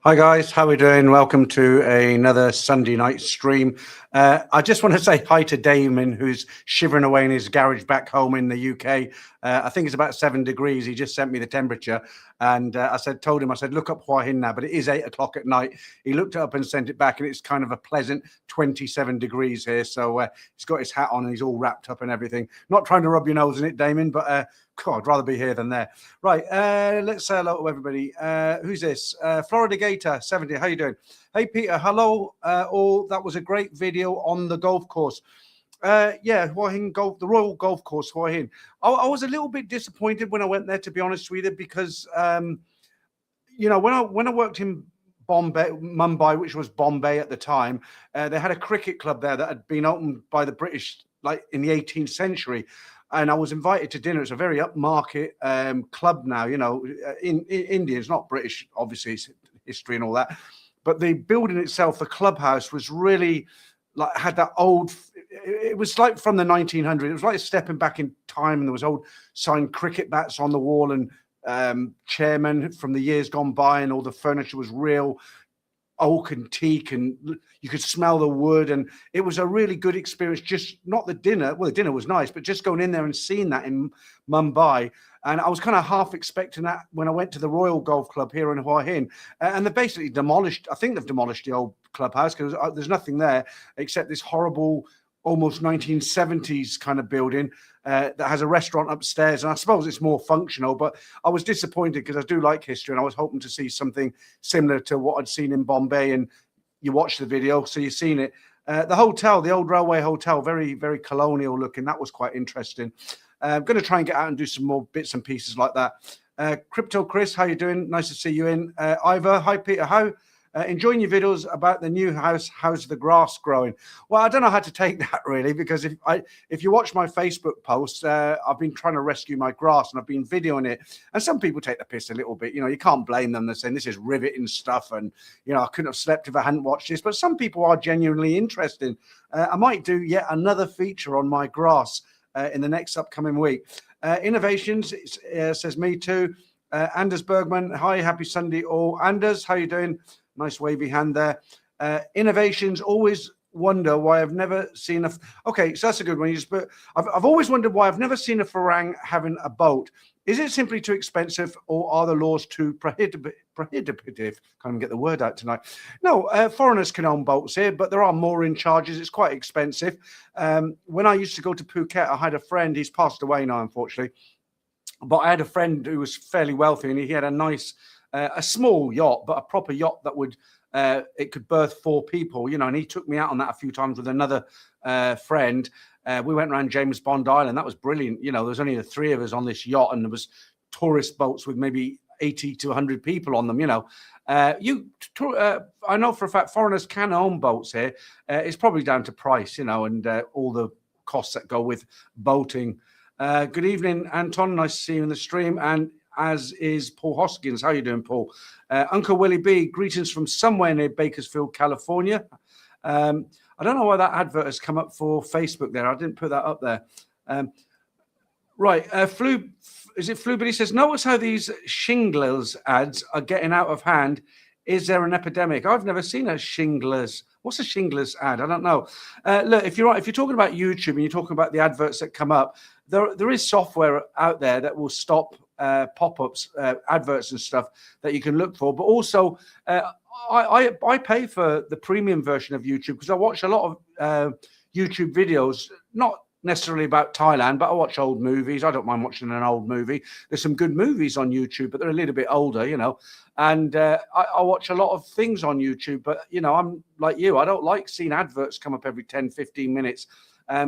Hi guys, how are we doing? Welcome to another Sunday night stream. I just want to say hi to Damon, who's shivering away in his garage back home in the UK. I think it's about 7 degrees. He just sent me the temperature, and told him, look up Hua Hin now, but it is 8 o'clock at night. He looked it up and sent it back, and it's kind of a pleasant 27 degrees here. So he's got his hat on and he's all wrapped up and everything. Not trying to rub your nose in it, Damon, but God, I'd rather be here than there. Right, let's say hello to everybody. Who's this? Florida Gator 70. How you doing? Hey, Peter. Hello. All that was a great video on the golf course. Yeah, Hua Hin Golf, the Royal Golf Course, Hua Hin. I was a little bit disappointed when I went there, to be honest with you, because when I worked in Mumbai, which was Bombay at the time, they had a cricket club there that had been opened by the British, like in the 18th century. And I was invited to dinner. It's a very upmarket club now, in India. It's not British, obviously, it's history and all that. But the building itself, the clubhouse, was really had that old. It was like from the 1900s. It was like stepping back in time, and there was old signed cricket bats on the wall and chairmen from the years gone by, and all the furniture was real oak and teak, and you could smell the wood, and it was a really good experience. Just not the dinner. Well, the dinner was nice, but just going in there and seeing that in Mumbai. And I was kind of half expecting that when I went to the Royal Golf Club here in Hua Hin, and they basically demolished. I think they've demolished the old clubhouse because there's nothing there except this horrible, almost 1970s kind of building that has a restaurant upstairs. And I suppose it's more functional, but I was disappointed because I do like history, and I was hoping to see something similar to what I'd seen in Bombay. And you watched the video, so you've seen it. The hotel, the old railway hotel, very, very colonial looking. That was quite interesting. I'm going to try and get out and do some more bits and pieces like that. Crypto Chris, how you doing? Nice to see you in. Ivor, hi Peter, how? Enjoying your videos about the new house. How's the grass growing? Well, I don't know how to take that really, because if you watch my Facebook posts, I've been trying to rescue my grass and I've been videoing it. And some people take the piss a little bit. You can't blame them. They're saying this is riveting stuff, and I couldn't have slept if I hadn't watched this. But some people are genuinely interested. I might do yet another feature on my grass in the next upcoming week. Innovations says me too. Anders Bergman, hi, happy Sunday all. Anders, how you doing? Nice wavy hand there. Innovations, always wonder why I've never seen okay, so that's a good one. I've always wondered why I've never seen a Farang having a boat. Is it simply too expensive, or are the laws too prohibitive? Can't even get the word out tonight. No, foreigners can own boats here, but there are mooring charges. It's quite expensive. When I used to go to Phuket, I had a friend. He's passed away now, unfortunately. But I had a friend who was fairly wealthy, and he had a nice, a small yacht, but a proper yacht that would, it could berth 4 people, and he took me out on that a few times with another friend. We went around James Bond Island. That was brilliant. There was only the 3 of us on this yacht, and there was tourist boats with maybe 80 to 100 people on them. I know for a fact foreigners can own boats here. It's probably down to price, and all the costs that go with boating. Good evening, Anton. Nice to see you in the stream, and as is Paul Hoskins. How you doing, Paul? Uncle Willie B, greetings from somewhere near Bakersfield, California. I don't know why that advert has come up for Facebook there. I didn't put that up there. Right. Is it Flu? But he says, notice how these Shinglers ads are getting out of hand. Is there an epidemic? I've never seen a Shinglers. What's a Shinglers ad? I don't know. Look, if you're talking about YouTube and you're talking about the adverts that come up, there is software out there that will stop pop-ups, adverts and stuff that you can look for. But also, I pay for the premium version of YouTube because I watch a lot of YouTube videos, not necessarily about Thailand, but I watch old movies. I don't mind watching an old movie. There's some good movies on YouTube, but they're a little bit older, and I watch a lot of things on YouTube, but I'm like you, I don't like seeing adverts come up every 10, 15 minutes.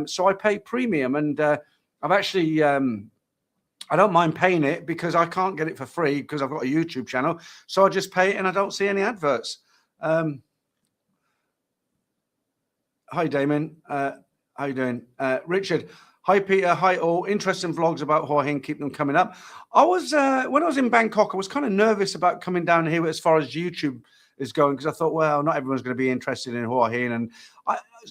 So I pay premium, and I've actually, I don't mind paying it because I can't get it for free because I've got a YouTube channel. So I just pay it and I don't see any adverts. Hi, Damon. How you doing? Richard. Hi, Peter. Hi, all. Interesting vlogs about Hua Hin. Keep them coming up. I was, when I was in Bangkok, I was kind of nervous about coming down here as far as YouTube is going, because I thought, well, not everyone's going to be interested in Hua Hin. And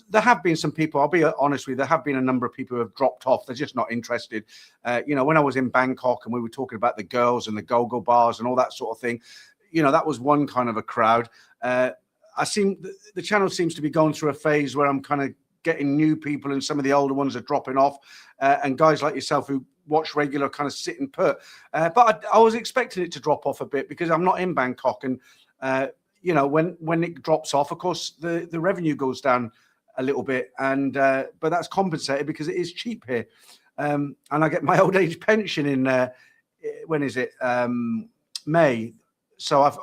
there have been some people, I'll be honest with you, there have been a number of people who have dropped off. They're just not interested. When I was in Bangkok and we were talking about the girls and the go-go bars and all that sort of thing, that was one kind of a crowd. The channel seems to be going through a phase where I'm kind of getting new people, and some of the older ones are dropping off, and guys like yourself who watch regular kind of sit and put. But I was expecting it to drop off a bit because I'm not in Bangkok, and when it drops off, of course the revenue goes down a little bit, and but that's compensated because it is cheap here, and I get my old age pension in when is it, May. So I've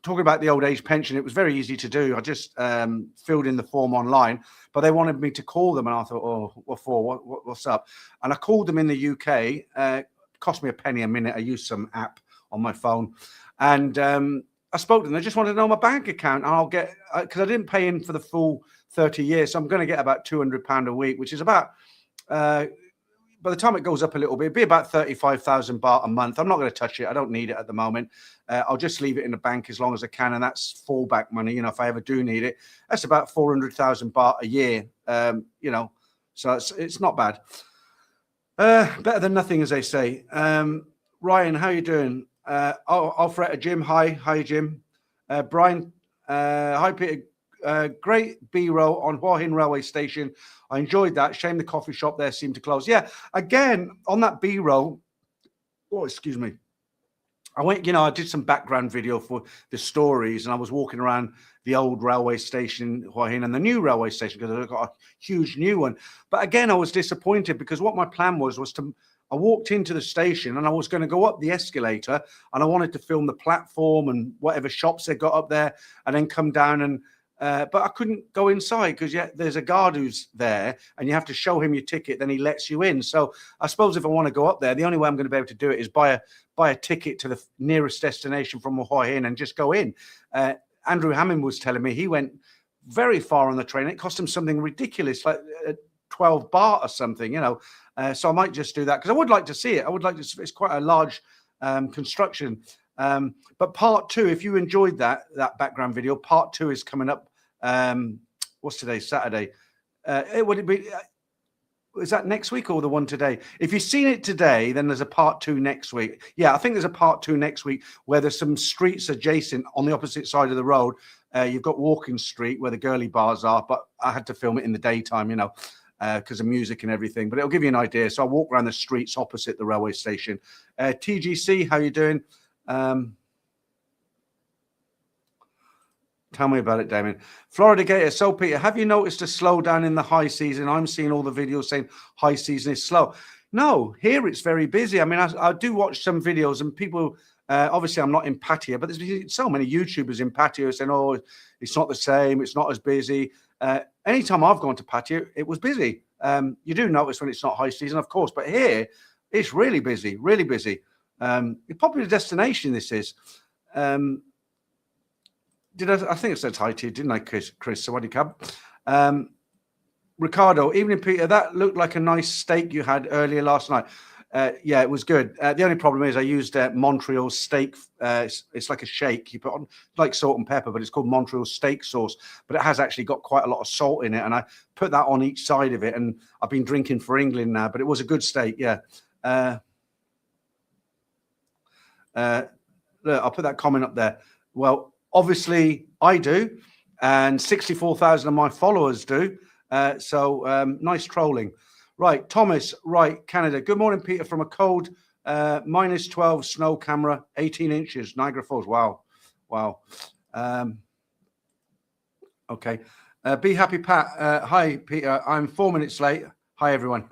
talking about the old age pension. It was very easy to do. I just filled in the form online, but they wanted me to call them, and I thought, oh, what for? What's up? And I called them in the UK. Cost me a penny a minute. I used some app on my phone, and I spoke to them. They just wanted to know my bank account, and I'll get, because I didn't pay in for the full 30 years, so I'm going to get about £200 a week, which is about, by the time it goes up a little bit, it'd be about 35,000 baht a month. I'm not going to touch it. I don't need it at the moment. I'll just leave it in the bank as long as I can, and that's fallback money. If I ever do need it, that's about 400,000 baht a year. So it's not bad. Better than nothing, as they say. Ryan, how you doing? Alfred, Jim, hi Jim. Brian, hi Peter. Great B-roll on Hua Hin railway station. I enjoyed that. Shame the coffee shop there seemed to close. Yeah, again on that B-roll. Oh, excuse me. I went, I did some background video for the stories, and I was walking around the old railway station, Hua Hin, and the new railway station, because I've got a huge new one. But again, I was disappointed because what my plan was to, I walked into the station and I was going to go up the escalator, and I wanted to film the platform and whatever shops they got up there, and then come down and, but I couldn't go inside because there's a guard who's there, and you have to show him your ticket, then he lets you in. So I suppose if I want to go up there, the only way I'm going to be able to do it is buy a ticket to the nearest destination from Hua Hin and just go in. Andrew Hammond was telling me he went very far on the train. It cost him something ridiculous, like 12 baht or something, so I might just do that because I would like to see it. I would like to. It's quite a large construction. But part two, if you enjoyed that background video, part two is coming up. What's today? Saturday. Would it be? Is that next week or the one today? If you've seen it today, then there's a part two next week. Yeah, I think there's a part two next week where there's some streets adjacent on the opposite side of the road. You've got Walking Street where the girly bars are, but I had to film it in the daytime, because of music and everything. But it'll give you an idea. So I walk around the streets opposite the railway station. TGC, how you doing? Tell me about it, Damien. Florida Gator. So, Peter, have you noticed a slowdown in the high season? I'm seeing all the videos saying high season is slow. No, here it's very busy. I mean, I do watch some videos, and people, obviously I'm not in Pattaya, but there's so many YouTubers in Pattaya saying, oh, it's not the same, it's not as busy. Anytime I've gone to Pattaya, it was busy. You do notice when it's not high season, of course, but here it's really busy, really busy. A popular destination this is. I think it said hi to you, didn't I, Chris? Sawadee Kab. Ricardo, evening, Peter. That looked like a nice steak you had earlier last night. Yeah, it was good. The only problem is I used Montreal steak. It's like a shake you put on, like salt and pepper, but it's called Montreal steak sauce. But it has actually got quite a lot of salt in it, and I put that on each side of it. And I've been drinking for England now, but it was a good steak. Yeah. Look, I'll put that comment up there. Well, obviously I do, and 64,000 of my followers do. So nice trolling. Right, Thomas, right, Canada. Good morning, Peter, from a cold -12 snow camera, 18 inches, Niagara Falls. Wow. Okay. Be happy, Pat. Hi, Peter. I'm 4 minutes late. Hi, everyone.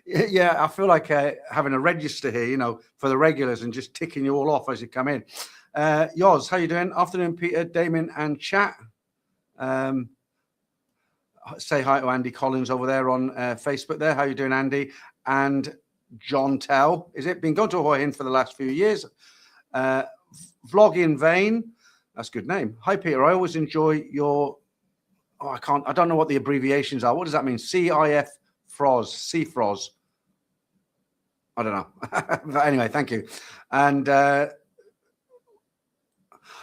Yeah, I feel like having a register here, for the regulars and just ticking you all off as you come in. Yoz, how you doing? Afternoon, Peter, Damien, and chat. Say hi to Andy Collins over there on Facebook there. How you doing, Andy? And John Tell. Is it? Been going to Hua Hin for the last few years. Vlog in Vain. That's a good name. Hi, Peter. I always enjoy your... I don't know what the abbreviations are. What does that mean? CIF Froz. C-Froz. I don't know. But anyway, thank you. And...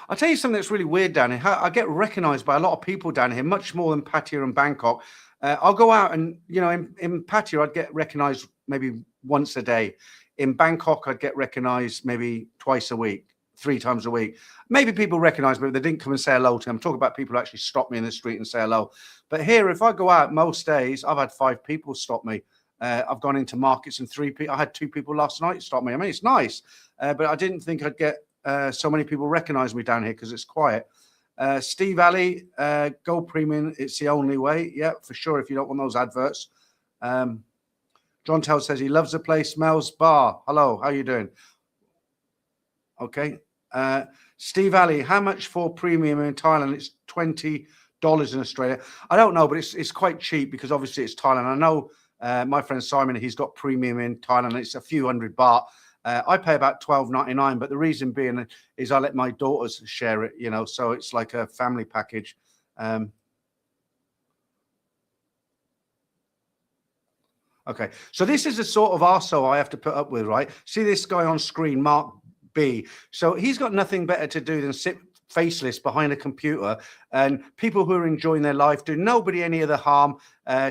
I'll tell you something that's really weird down here. I get recognized by a lot of people down here, much more than Pattaya and Bangkok. I'll go out and, in Pattaya, I'd get recognized maybe once a day. In Bangkok, I'd get recognized maybe twice a week. 3 times a week. Maybe people recognize me, but they didn't come and say hello to me. I'm talking about people who actually stop me in the street and say hello. But here, if I go out most days, I've had 5 people stop me. I've gone into markets and 3 people. I had 2 people last night stop me. I mean, it's nice, but I didn't think I'd get so many people recognize me down here because it's quiet. Steve Alley, go premium. It's the only way. Yeah, for sure. If you don't want those adverts. John Tell says he loves the place. Mel's Bar. Hello, how you doing? Okay. Steve Alley, how much for premium in Thailand? It's $20 in Australia. I don't know, but it's quite cheap because obviously it's Thailand. I know my friend Simon, he's got premium in Thailand. It's a few hundred baht. I pay about $12.99, but the reason being is I let my daughters share it, you know, so it's like a family package. Okay, so this is the sort of arsehole I have to put up with, right? See this guy on screen, Mark B. So he's got nothing better to do than sit faceless behind a computer, and people who are enjoying their life do nobody any other harm,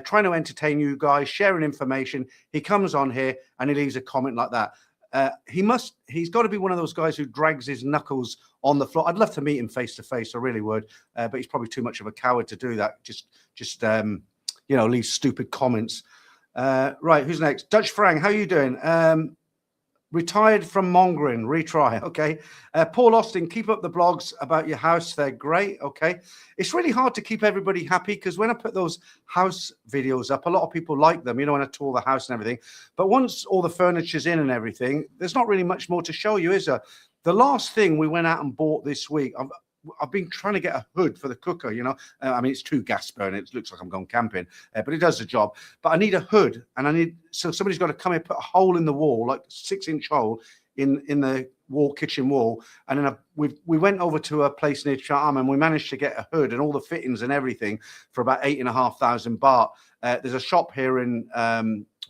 trying to entertain you guys, sharing information. He comes on here and he leaves a comment like that. He's got to be one of those guys who drags his knuckles on the floor. I'd love to meet him face to face. I really would. But he's probably too much of a coward to do that. Just you know, leave stupid comments. Right. Who's next? Dutch Frank. How are you doing? Retired from mongering. Retry. Okay. Paul Austin, keep up the blogs about your house. They're great. Okay. It's really hard to keep everybody happy because when I put those house videos up, a lot of people like them, you know, when I tour the house and everything. But once all the furniture's in and everything, there's not really much more to show you, is there? The last thing we went out and bought this week, I've been trying to get a hood for the cooker, you know. I mean, it's 2 gas burners. It looks like I'm going camping, but it does the job. But I need a hood, and so somebody's got to come in, put a hole in the wall, like a 6-inch hole in the kitchen wall. And then we went over to a place near Chiang Mai, and we managed to get a hood and all the fittings and everything for about 8,500 baht. There's a shop here in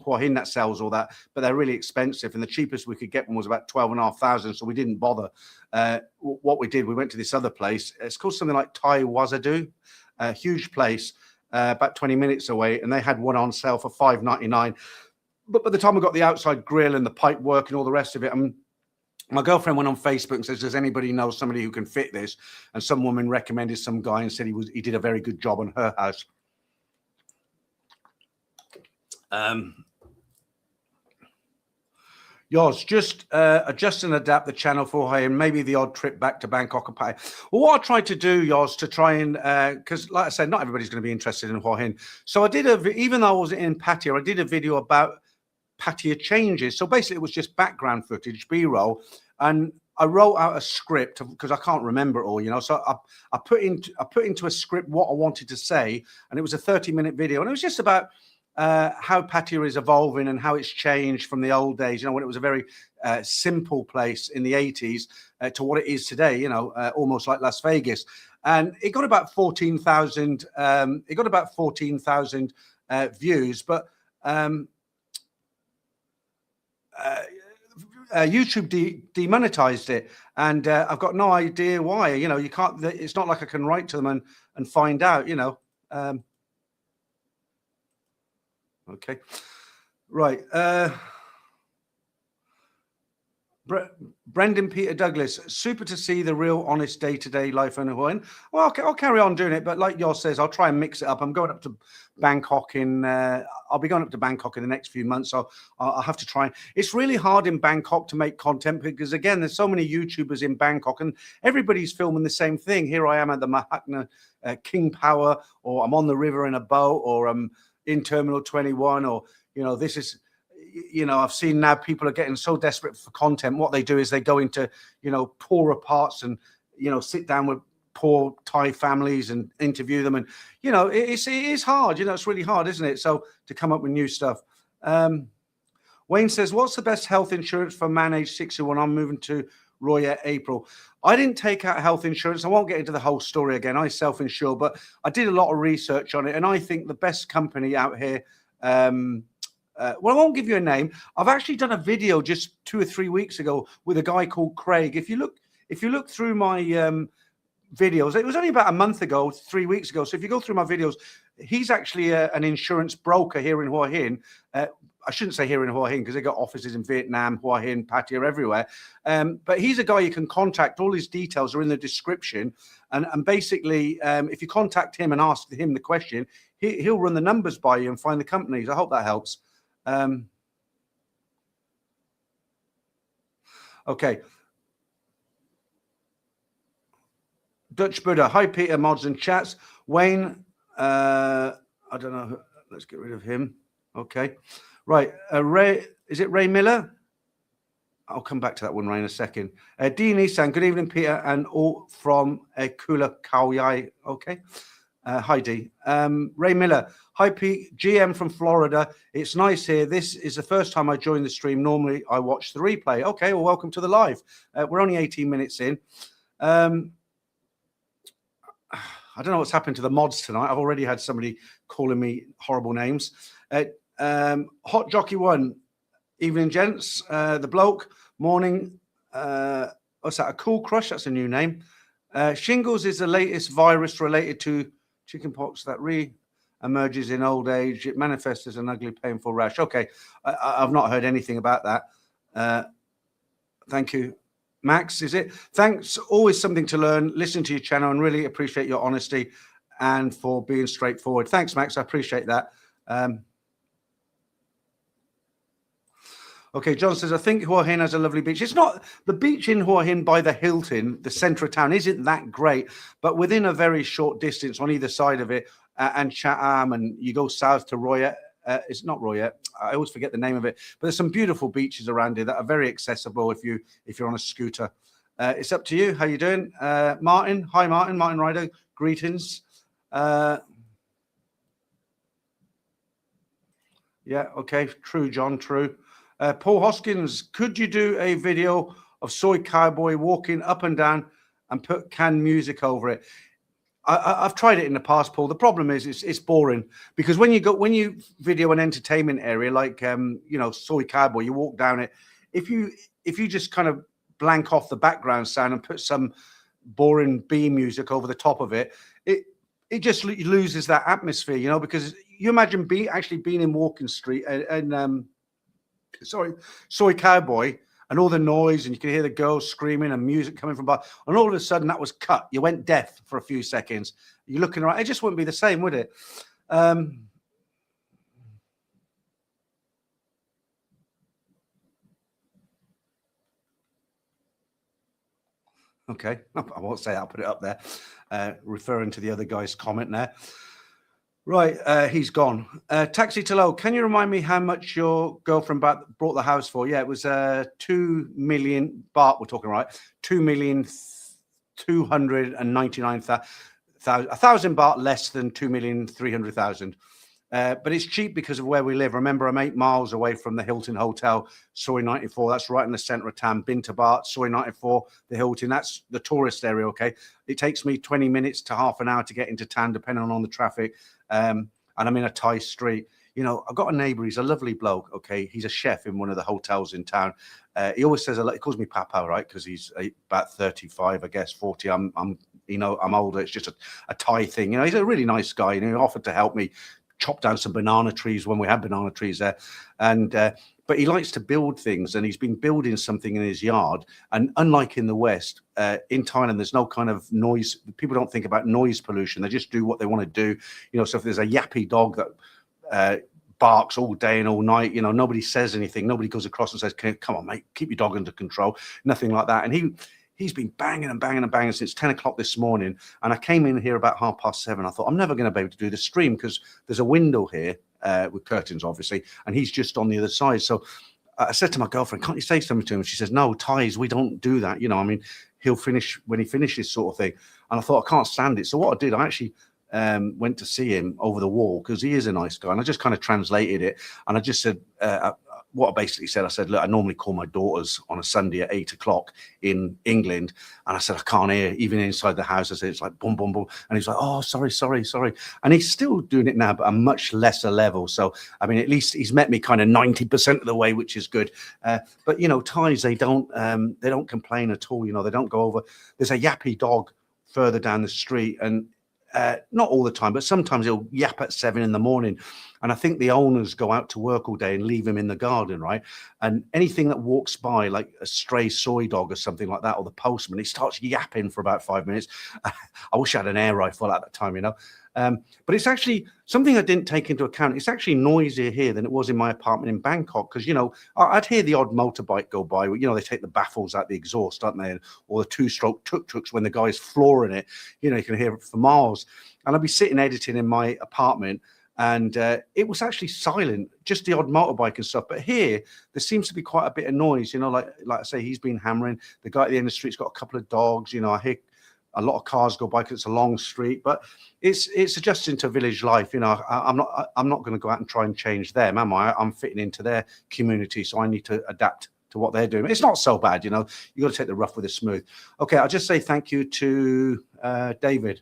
Hua Hin that sells all that, but they're really expensive, and the cheapest we could get one was about 12,500, so we didn't bother. What we did, we went to this other place. It's called something like Thai Wazadu, a huge place, about 20 minutes away, and they had one on sale for $5.99. But by the time we got the outside grill and the pipe work and all the rest of it, my girlfriend went on Facebook and says, does anybody know somebody who can fit this? And some woman recommended some guy and said he did a very good job on her house. Yours, just adjust and adapt the channel for her and maybe the odd trip back to Bangkok and Pattaya. Well, what I tried to do, yours, to try and because, like I said, not everybody's going to be interested in Hua Hin. So I did even though I was in Pattaya, I did a video about Pattaya changes. So basically, it was just background footage, B-roll, and I wrote out a script because I can't remember it all, you know. So I put into a script what I wanted to say, and it was a 30-minute video, and it was just about how Pattaya is evolving and how it's changed from the old days, you know, when it was a very simple place in the 80s to what it is today, you know, almost like Las Vegas. And it got about 14,000. It got about 14,000 views, but YouTube demonetized it, and I've got no idea why. You know, you can't. It's not like I can write to them and find out. You know. Okay, right. Brendan Peter Douglas, super to see the real honest day-to-day life in Hua Hin. Well, I'll carry on doing it, but like yours says, I'll try and mix it up. I'm going up to Bangkok I'll be going up to Bangkok in the next few months, so I'll have to try. It's really hard in Bangkok to make content because, again, there's so many YouTubers in Bangkok and everybody's filming the same thing. Here I am at the Mahatma King Power, or I'm on the river in a boat, or I'm in Terminal 21, or, you know, this is... You know, I've seen now people are getting so desperate for content. What they do is they go into, you know, poorer parts and, you know, sit down with poor Thai families and interview them. And, you know, it is hard. You know, it's really hard, isn't it? So to come up with new stuff. Wayne says, what's the best health insurance for man age 61? I'm moving to Roya April. I didn't take out health insurance. I won't get into the whole story again. I self-insure, but I did a lot of research on it. And I think the best company out here, well, I won't give you a name. I've actually done a video just 2 or 3 weeks ago with a guy called Craig. If you look through my videos, it was only about a month ago, 3 weeks ago. So if you go through my videos, he's actually an insurance broker here in Hua Hin. I shouldn't say here in Hua Hin because they got offices in Vietnam, Hua Hin, Pattaya, everywhere. But he's a guy you can contact. All his details are in the description. And basically, if you contact him and ask him the question, he'll run the numbers by you and find the companies. I hope that helps. Okay. Dutch Buddha. Hi, Peter, mods and chats. Wayne, I don't know. Let's get rid of him. Okay. Right. Ray, is it Ray Miller? I'll come back to that one, Ray, in a second. Dean Isaan, good evening, Peter, and all from Kula Kauyai. Okay. Hi, D. Ray Miller. Hi, Pete. GM from Florida. It's nice here. This is the first time I joined the stream. Normally, I watch the replay. Okay. Well, welcome to the live. We're only 18 minutes in. I don't know what's happened to the mods tonight. I've already had somebody calling me horrible names. Hot Jockey 1. Evening, gents. The bloke. Morning. What's that? A Cool Crush? That's a new name. Shingles is the latest virus related to chickenpox that re-emerges in old age. It manifests as an ugly, painful rash. Okay. I've not heard anything about that. Thank you. Max, is it? Thanks. Always something to learn. Listen to your channel and really appreciate your honesty and for being straightforward. Thanks, Max. I appreciate that. Okay, John says, I think Hua Hin has a lovely beach. It's not the beach in Hua Hin by the Hilton, the centre of town, isn't that great, but within a very short distance on either side of it, and Chatham, and you go south to Roya. It's not Roya. I always forget the name of it, but there's some beautiful beaches around here that are very accessible if you're on a scooter. It's up to you. How you doing, Martin? Hi, Martin. Martin Ryder. Greetings. Yeah. Okay. True, John. True. Paul Hoskins. Could you do a video of Soy Cowboy walking up and down and put canned music over it? I've tried it in the past, Paul. The problem is it's boring because when you video an entertainment area like Soy Cowboy, you walk down it. If you just kind of blank off the background sound and put some boring B music over the top of it, it just loses that atmosphere, because you imagine actually being in Walking Street and Soy Cowboy. And all the noise, and you can hear the girls screaming and music coming from behind. And all of a sudden, that was cut. You went deaf for a few seconds. You're looking around. It just wouldn't be the same, would it? Okay. I won't say that. I'll put it up there, referring to the other guy's comment there. Right, he's gone. Taxi Talo, can you remind me how much your girlfriend brought the house for? Yeah, it was 2 million baht. We're talking, right? 2,299,000, 1,000 baht less than 2,300,000. But it's cheap because of where we live. Remember, I'm 8 miles away from the Hilton Hotel, Soi 94. That's right in the center of town. Been to Bart, Soi 94, the Hilton. That's the tourist area, okay? It takes me 20 minutes to half an hour to get into town, depending on the traffic. And I'm in a Thai street. I've got a neighbor. He's a lovely bloke, okay? He's a chef in one of the hotels in town. He always says, he calls me Papa, right? Because he's about 35, I guess, 40. I'm older. It's just a Thai thing. He's a really nice guy. He offered to help me chop down some banana trees when we had banana trees there. But he likes to build things, and he's been building something in his yard. And unlike in the West, in Thailand, there's no kind of noise. People don't think about noise pollution. They just do what they want to do. So if there's a yappy dog that barks all day and all night, nobody says anything. Nobody goes across and says, come on, mate, keep your dog under control. Nothing like that. And he's been banging and banging and banging since 10 o'clock this morning. And I came in here about 7:30. I thought, I'm never going to be able to do the stream because there's a window here with curtains, obviously. And he's just on the other side. So I said to my girlfriend, can't you say something to him? She says, no, Thais, we don't do that. He'll finish when he finishes sort of thing. And I thought, I can't stand it. So what I did, I actually went to see him over the wall because he is a nice guy. And I just kind of translated it. And I just said, what I basically said, I said, look, I normally call my daughters on a Sunday at 8 o'clock in England. And I said, I can't hear, even inside the house. I said, it's like boom, boom, boom. And he's like, oh, sorry. And he's still doing it now, but a much lesser level. So, at least he's met me kind of 90% of the way, which is good. But, Thais, they don't complain at all. They don't go over. There's a yappy dog further down the street. And not all the time, but sometimes he'll yap at 7 in the morning. And I think the owners go out to work all day and leave him in the garden, right? And anything that walks by, like a stray soy dog or something like that, or the postman, he starts yapping for about 5 minutes. I wish I had an air rifle at that time, you know. But it's actually something I didn't take into account. It's actually noisier here than it was in my apartment in Bangkok, because, you know, I'd hear the odd motorbike go by. You know, they take the baffles out the exhaust, don't they? Or the two-stroke tuk-tuks when the guy's flooring it. You know, you can hear it for miles. And I'd be sitting editing in my apartment, and it was actually silent, just the odd motorbike and stuff. But here, there seems to be quite a bit of noise. You know, like I say, he's been hammering. The guy at the end of the street's got a couple of dogs. You know, I hear a lot of cars go by because it's a long street, but it's adjusting to village life. You know, I'm not going to go out and try and change them, am I? I'm fitting into their community, so I need to adapt to what they're doing. It's not so bad, you know. You got to take the rough with the smooth. Okay, I'll just say thank you to David.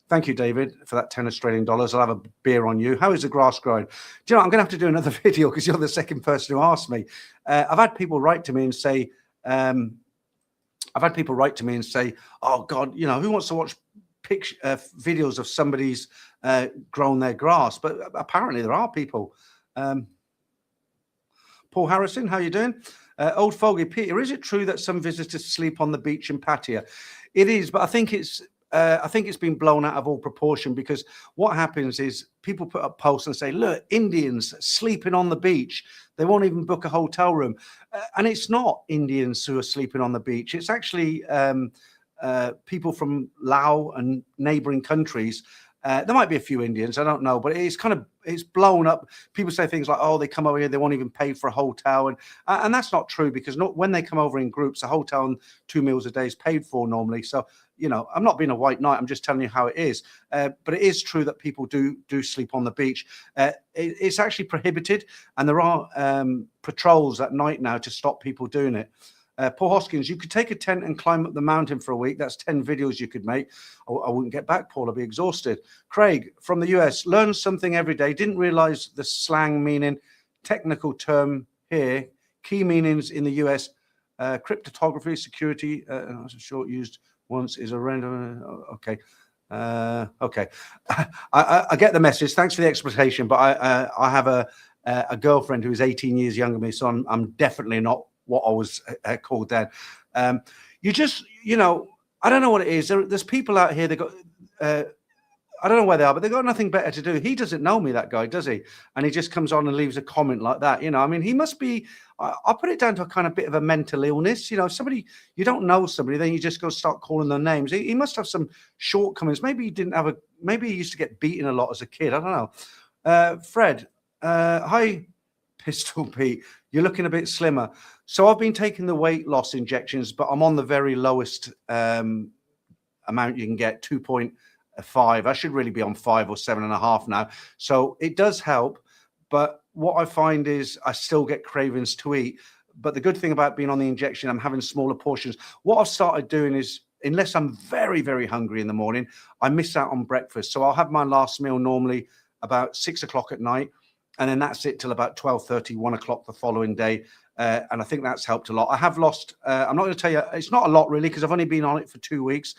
Thank you, David, for that 10 Australian dollars. I'll have a beer on you. How is the grass growing? Do you know, I'm going to have to do another video because you're the second person who asked me. I've had people write to me and say, oh, God, you know, who wants to watch videos of somebody's grown their grass? But apparently there are people. Paul Harrison, how you doing? Old Fogey, Peter, is it true that some visitors sleep on the beach in Pattaya? It is, but I think it's been blown out of all proportion, because what happens is people put up posts and say, look, Indians sleeping on the beach. They won't even book a hotel room. And it's not Indians who are sleeping on the beach. It's actually people from Laos and neighboring countries. There might be a few Indians, I don't know, but it's blown up. People say things like, oh, they come over here, they won't even pay for a hotel. And that's not true, because when they come over in groups, a hotel and 2 meals a day is paid for normally. So, you know, I'm not being a white knight. I'm just telling you how it is. But it is true that people do sleep on the beach. It's actually prohibited. And there are patrols at night now to stop people doing it. Paul Hoskins, you could take a tent and climb up the mountain for a week. That's 10 videos you could make. I wouldn't get back, Paul. I'd be exhausted. Craig from the US, learn something every day. Didn't realize the slang meaning, technical term here, key meanings in the US, cryptography, security, short used once is a random. Okay. Okay. I get the message. Thanks for the explanation. But I have a girlfriend who is 18 years younger than me, so I'm definitely not what I was called then. You know, I don't know what it is. There's people out here that got, I don't know where they are, but they've got nothing better to do. He doesn't know me, that guy, does he? And he just comes on and leaves a comment like that. You know, I mean, he must be, I put it down to a kind of bit of a mental illness. You know, somebody, you don't know somebody, then you just go start calling their names. He must have some shortcomings. Maybe he didn't have maybe he used to get beaten a lot as a kid. I don't know. Fred, hi, Pistol Pete. You're looking a bit slimmer. So I've been taking the weight loss injections, but I'm on the very lowest amount you can get, 2.5. I should really be on 5 or 7.5 now. So it does help. But what I find is I still get cravings to eat. But the good thing about being on the injection, I'm having smaller portions. What I've started doing is, unless I'm very, very hungry in the morning, I miss out on breakfast. So I'll have my last meal normally about 6 o'clock at night. And then that's it till about 12:30, 1 o'clock the following day. And I think that's helped a lot. I have lost, I'm not going to tell you, it's not a lot really, because I've only been on it for 2 weeks.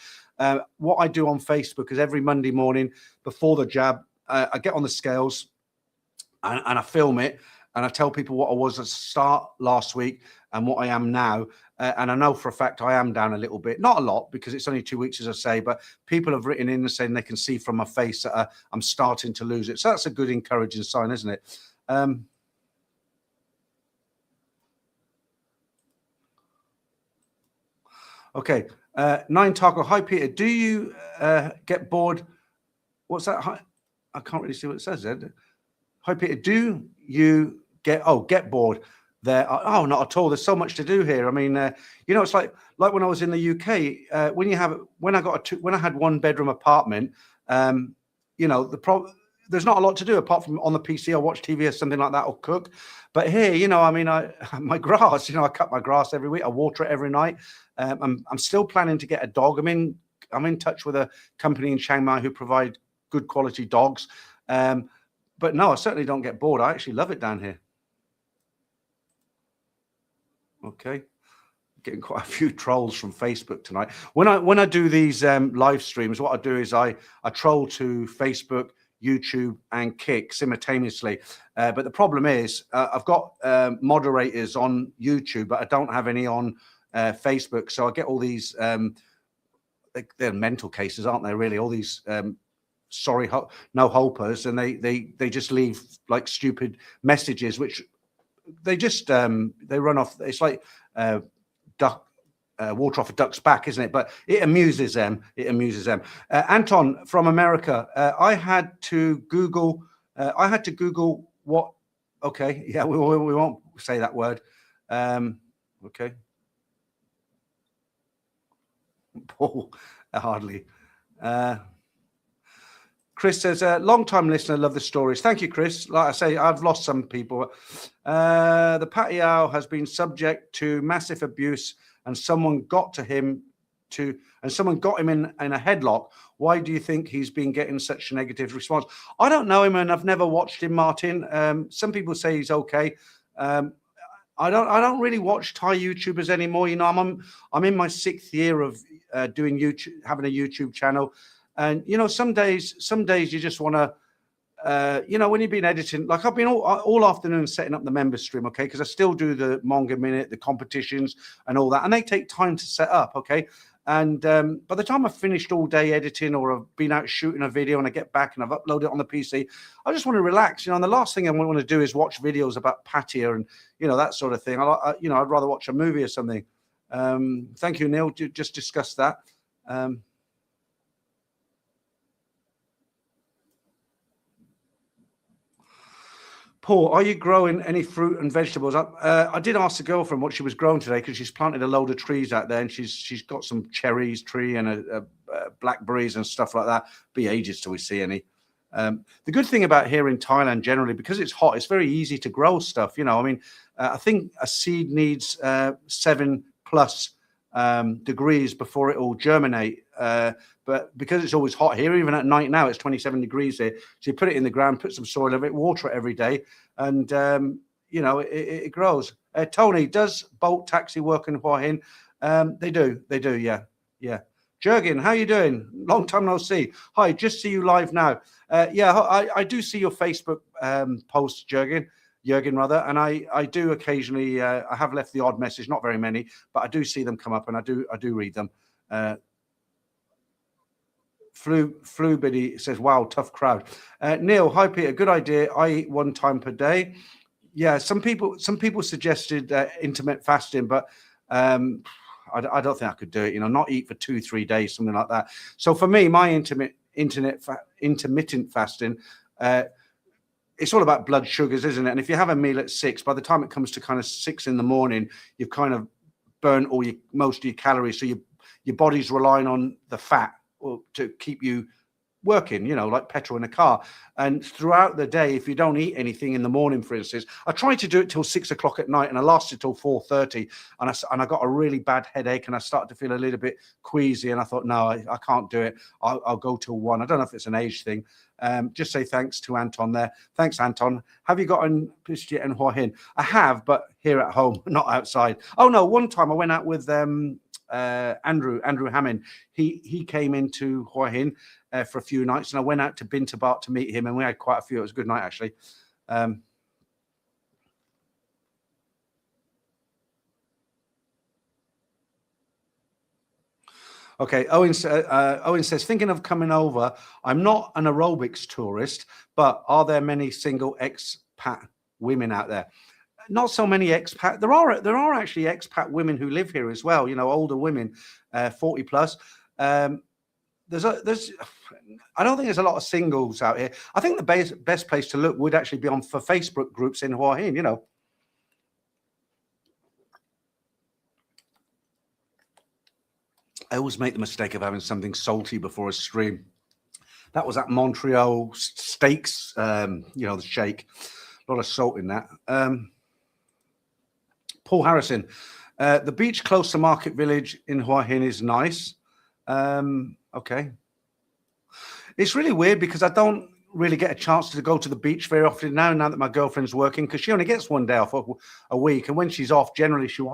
What I do on Facebook is every Monday morning before the jab, I get on the scales and I film it. And I tell people what I was at the start last week and what I am now. And I know for a fact I am down a little bit. Not a lot, because it's only 2 weeks, as I say. But people have written in and saying they can see from my face that I'm starting to lose it. So that's a good, encouraging sign, isn't it? Okay. Nine Taco. Hi, Peter. Do you get bored? What's that? Hi, I can't really see what it says there. Hi, Peter. Do you get bored there? Oh, not at all. There's so much to do here. I mean, you know, it's like when I was in the UK, when I had 1 bedroom apartment, you know, there's not a lot to do apart from on the PC, I watch TV or something like that, or cook. But here, you know, I mean, my grass, you know, I cut my grass every week. I water it every night. I'm still planning to get a dog. I'm in touch with a company in Chiang Mai who provide good quality dogs. But no, I certainly don't get bored. I actually love it down here. Okay. getting quite a few trolls from Facebook tonight. When I do these live streams, what I do is I troll to Facebook, YouTube, and Kick simultaneously. But the problem is I've got moderators on YouTube, but I don't have any on Facebook. So I get all these they're mental cases, aren't they? Really, all these sorry no hopers, and they just leave like stupid messages, which they just they run off. It's like water off a duck's back, isn't it? But it amuses them. It amuses them. Anton from America. I had to Google what. Okay, yeah, we won't say that word. Okay. Paul, hardly. Chris says, long-time listener, love the stories. Thank you, Chris. Like I say, I've lost some people. The Pattaya has been subject to massive abuse, and someone got him in a headlock. Why do you think he's been getting such a negative response? I don't know him, and I've never watched him, Martin. Some people say he's okay. I don't really watch Thai YouTubers anymore. You know, I'm in my 6th year of doing YouTube, having a YouTube channel. And, you know, some days you just want to, you know, when you've been editing, like I've been all afternoon setting up the member stream, okay, because I still do the Manga Minute, the competitions and all that. And they take time to set up, okay. And by the time I've finished all day editing, or I've been out shooting a video and I get back and I've uploaded it on the PC, I just want to relax, you know. And the last thing I want to do is watch videos about Pattaya and, you know, that sort of thing. You know, I'd rather watch a movie or something. Thank you, Neil. Just discuss that. Paul, are you growing any fruit and vegetables? I did ask the girlfriend what she was growing today, because she's planted a load of trees out there, and she's got some cherries tree and a blackberries and stuff like that. Be ages till we see any. The good thing about here in Thailand generally, because it's hot, it's very easy to grow stuff. You know, I mean, I think a seed needs 7+ degrees before it will germinate. But because it's always hot here, even at night now, it's 27 degrees here. So you put it in the ground, put some soil over it, water it every day, and you know, it grows. Tony, does Bolt Taxi work in Hua Hin? They do, yeah. Jürgen, how you doing? Long time no see. Hi, just see you live now. Yeah, I do see your Facebook posts, Jürgen rather, and I do occasionally. I have left the odd message, not very many, but I do see them come up, and I do read them. Flu Biddy says, "Wow, tough crowd." Neil, hi Peter, good idea. I eat 1 time per day. Yeah, some people suggested intermittent fasting, but I don't think I could do it. You know, not eat for 2-3 days, something like that. So for me, my intermittent fasting. It's all about blood sugars, isn't it? And if you have a meal at 6, by the time it comes to kind of 6 in the morning, you've kind of burnt most of your calories. So your body's relying on the fat to keep you working, you know, like petrol in a car. And throughout the day, if you don't eat anything in the morning, for instance, I tried to do it till 6 o'clock at night, and I lasted till 4:30, and I got a really bad headache, and I started to feel a little bit queasy, and I thought, no, I can't do it. I'll go till 1. I don't know if it's an age thing. Just say thanks to Anton there. Thanks, Anton. Have you gotten Pattaya and Hua Hin? I have, but here at home, not outside. Oh no, one time I went out with Andrew Hammond. He came into Hua Hin for a few nights, and I went out to Bintabat to meet him, and we had quite a few. It was a good night, actually. Okay, Owen says, thinking of coming over. I'm not an aerobics tourist, but are there many single expat women out there? Not so many expat. There are actually expat women who live here as well. You know, older women, 40 plus. I don't think there's a lot of singles out here. I think the best place to look would actually be for Facebook groups in Hua Hin. You know. I always make the mistake of having something salty before a stream. That was at Montreal steaks, you know, the shake. A lot of salt in that. Paul Harrison, the beach close to Market Village in Hua Hin is nice. Okay. It's really weird because I don't really get a chance to go to the beach very often now that my girlfriend's working, because she only gets one day off a week. And when she's off, generally she's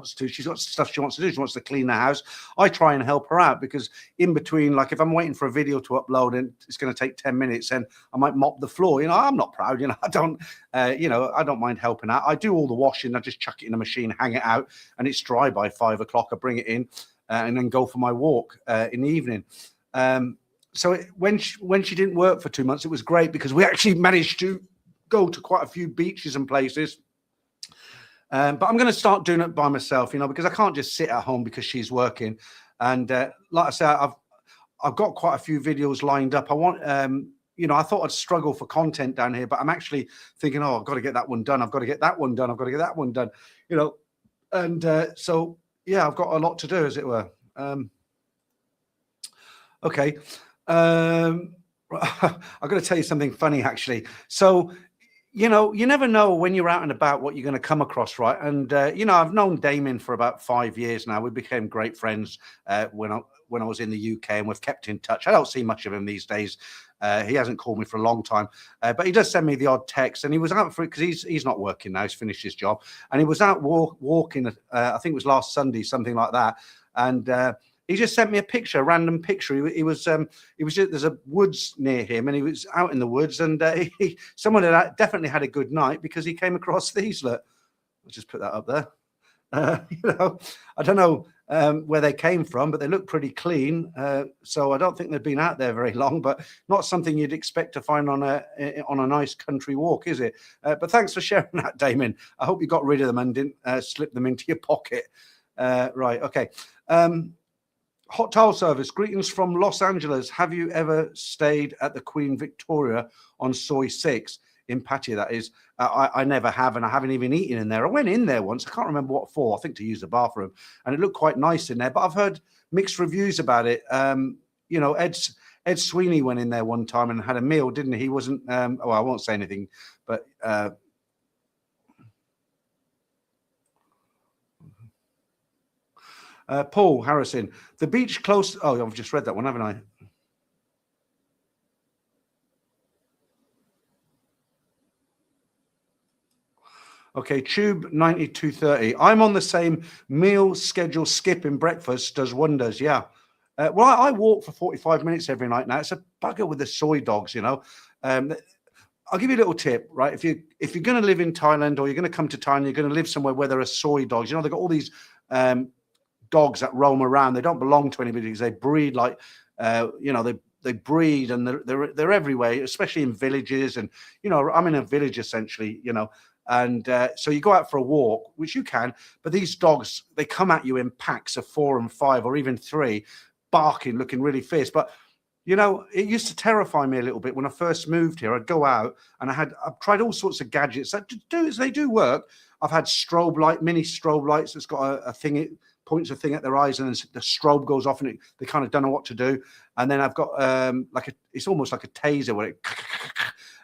got stuff she wants to do. She wants to clean the house. I try and help her out, because in between, like if I'm waiting for a video to upload and it's going to take 10 minutes, and I might mop the floor, I'm not proud, I don't, I don't mind helping out. I do all the washing. I just chuck it in the machine, hang it out, and it's dry by 5 o'clock. I bring it in and then go for my walk in the evening. So when she didn't work for 2 months, it was great, because we actually managed to go to quite a few beaches and places. But I'm going to start doing it by myself, because I can't just sit at home because she's working. And like I said, I've got quite a few videos lined up. I want, I thought I'd struggle for content down here, but I'm actually thinking, oh, I've got to get that one done. I've got to get that one done. I've got to get that one done, And so, yeah, I've got a lot to do, as it were. Okay. I'm going to tell you something funny, actually. So, you never know when you're out and about what you're going to come across, right? And, I've known Damien for about 5 years now. We became great friends when I was in the UK, and we've kept in touch. I don't see much of him these days. He hasn't called me for a long time, but he does send me the odd text. And he was out for it because he's not working now. He's finished his job, and he was out walking. I think it was last Sunday, something like that. And he just sent me a random picture. He was just, there's a woods near him, and he was out in the woods, and someone had definitely had a good night, because he came across these. Look, I'll just put that up there. I don't know where they came from, but they look pretty clean. So I don't think they've been out there very long, but not something you'd expect to find on a nice country walk, is it? But thanks for sharing that, Damien. I hope you got rid of them and didn't slip them into your pocket. Right. Okay. Hot towel service. Greetings from Los Angeles. Have you ever stayed at the Queen Victoria on Soy 6 in Pattaya? That is, I never have, and I haven't even eaten in there. I went in there once. I can't remember what for. I think to use the bathroom, and it looked quite nice in there. But I've heard mixed reviews about it. Ed Sweeney went in there one time and had a meal, didn't he? He wasn't. I won't say anything, but. Paul Harrison, the beach close. Oh, I've just read that one, haven't I? Okay, Tube 9230. I'm on the same meal schedule. Skipping breakfast does wonders. Yeah. Well, I walk for 45 minutes every night now. It's a bugger with the soy dogs, I'll give you a little tip, right? If you're going to live in Thailand, or you're going to come to Thailand, you're going to live somewhere where there are soy dogs. They've got all these dogs that roam around. They don't belong to anybody, because they breed like, they breed, and they're everywhere, especially in villages. And I'm in a village essentially, and so you go out for a walk, which you can, but these dogs, they come at you in packs of 4 and 5, or even 3, barking, looking really fierce. But it used to terrify me a little bit when I first moved here. I'd go out, and I've tried all sorts of gadgets that they do work. I've had mini strobe lights that's got a thing. It points a thing at their eyes, and then the strobe goes off, and they kind of don't know what to do. And then I've got it's almost like a taser, where it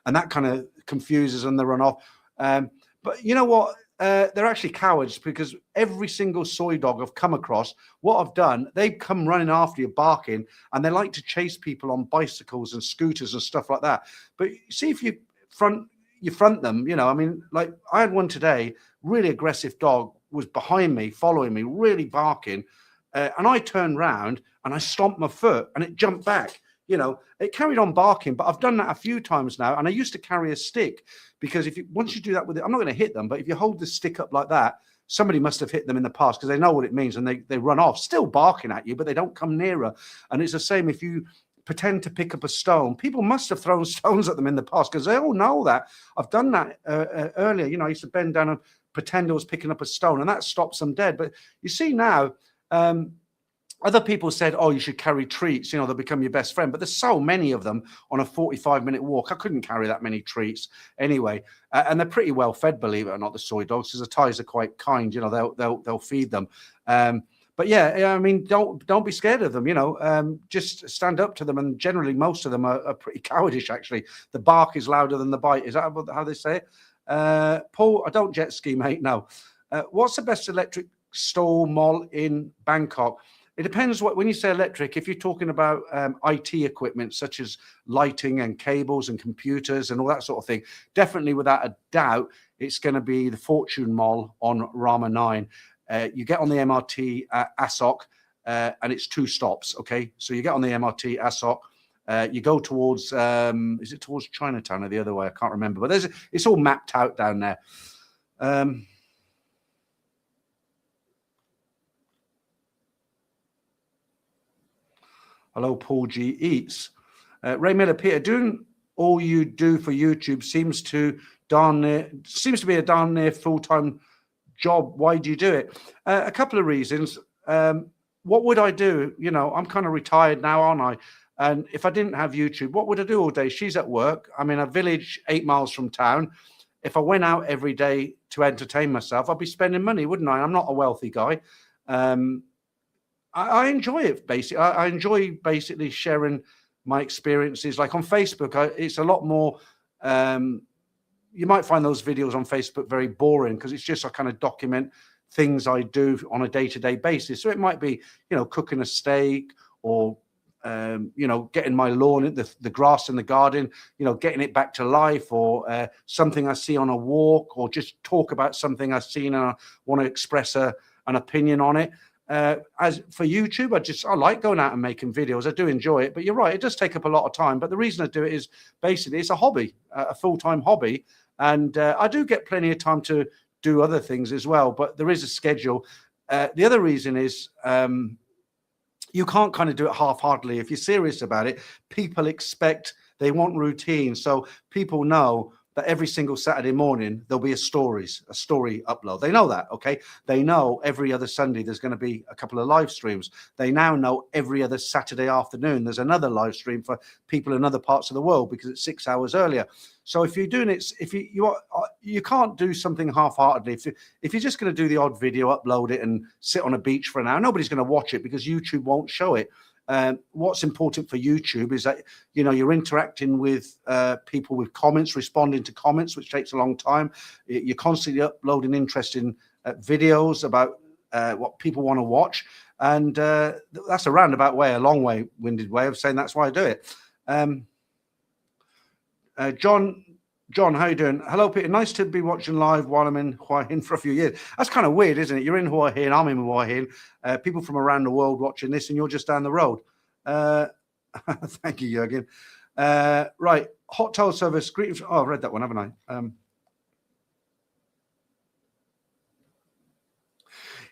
and that kind of confuses them, they run off. But you know what? They're actually cowards, because every single soy dog I've come across, what I've done, they come running after you, barking, and they like to chase people on bicycles and scooters and stuff like that. But see, if you front them, like I had one today, really aggressive dog, was behind me, following me, really barking. And I turned round and I stomped my foot, and it jumped back. It carried on barking, but I've done that a few times now. And I used to carry a stick, because once you do that with it, I'm not going to hit them, but if you hold the stick up like that, somebody must have hit them in the past, because they know what it means, and they run off, still barking at you, but they don't come nearer. And it's the same if you pretend to pick up a stone. People must have thrown stones at them in the past, because they all know that. I've done that earlier. I used to bend down and pretend I was picking up a stone, and that stops them dead. But you see now, other people said, oh, you should carry treats, they'll become your best friend. But there's so many of them on a 45-minute walk. I couldn't carry that many treats anyway. And they're pretty well fed, believe it or not, the soy dogs, because the Thais are quite kind. They'll feed them. But yeah, don't be scared of them. Just stand up to them. And generally, most of them are pretty cowardish, actually. The bark is louder than the bite. Is that how they say it? Paul, I don't jet ski, mate. No. What's the best electric stall mall in Bangkok? It depends when you say electric, if you're talking about IT equipment such as lighting and cables and computers and all that sort of thing, definitely without a doubt, it's going to be the Fortune Mall on Rama 9. You get on the MRT at Asok, and it's 2 stops. Okay, so you get on the MRT Asok, you go towards is it towards Chinatown or the other way? I can't remember, but it's all mapped out down there. Hello, Paul G. Eats. Ray Miller, Peter, doing all you do for YouTube seems to be a darn near full-time job. Why do you do it? A couple of reasons. What would I do? You know, I'm kind of retired now, aren't I? And if I didn't have YouTube, what would I do all day? She's at work. I'm in a village 8 miles from town. If I went out every day to entertain myself, I'd be spending money, wouldn't I? I'm not a wealthy guy. I enjoy it, basically. I enjoy basically sharing my experiences. Like on Facebook, it's a lot more. You might find those videos on Facebook very boring because it's just I kind of document things I do on a day-to-day basis. So it might be, you know, cooking a steak or, you know, getting my lawn, the grass in the garden, you know, getting it back to life, or something I see on a walk, or just talk about something I've seen and I want to express an opinion on it. As for YouTube, I like going out and making videos. I do enjoy it, but you're right, it does take up a lot of time. But the reason I do it is basically it's a hobby, a full-time hobby, and I do get plenty of time to do other things as well. But there is a schedule. The other reason is you can't kind of do it half-heartedly. If you're serious about it, people they want routine, so people know that every single Saturday morning there'll be a story upload. They know that, okay? They know every other Sunday there's going to be a couple of live streams. They now know every other Saturday afternoon there's another live stream for people in other parts of the world because it's 6 hours earlier. So if you're doing it, if you can't do something half-heartedly. If you're just going to do the odd video, upload it, and sit on a beach for an hour, nobody's going to watch it because YouTube won't show it. What's important for YouTube is that, you know, you're interacting with people with comments, responding to comments, which takes a long time. You're constantly uploading interesting videos about what people want to watch. And that's a roundabout way, a long-winded way of saying that's why I do it. John, how you doing? Hello, Peter. Nice to be watching live while I'm in Hua Hin for a few years. That's kind of weird, isn't it? You're in Hua Hin, I'm in Hua Hin. People from around the world watching this, and you're just down the road. Thank you, Jürgen. Right, hot towel service. Greetings. Oh, I've read that one, haven't I?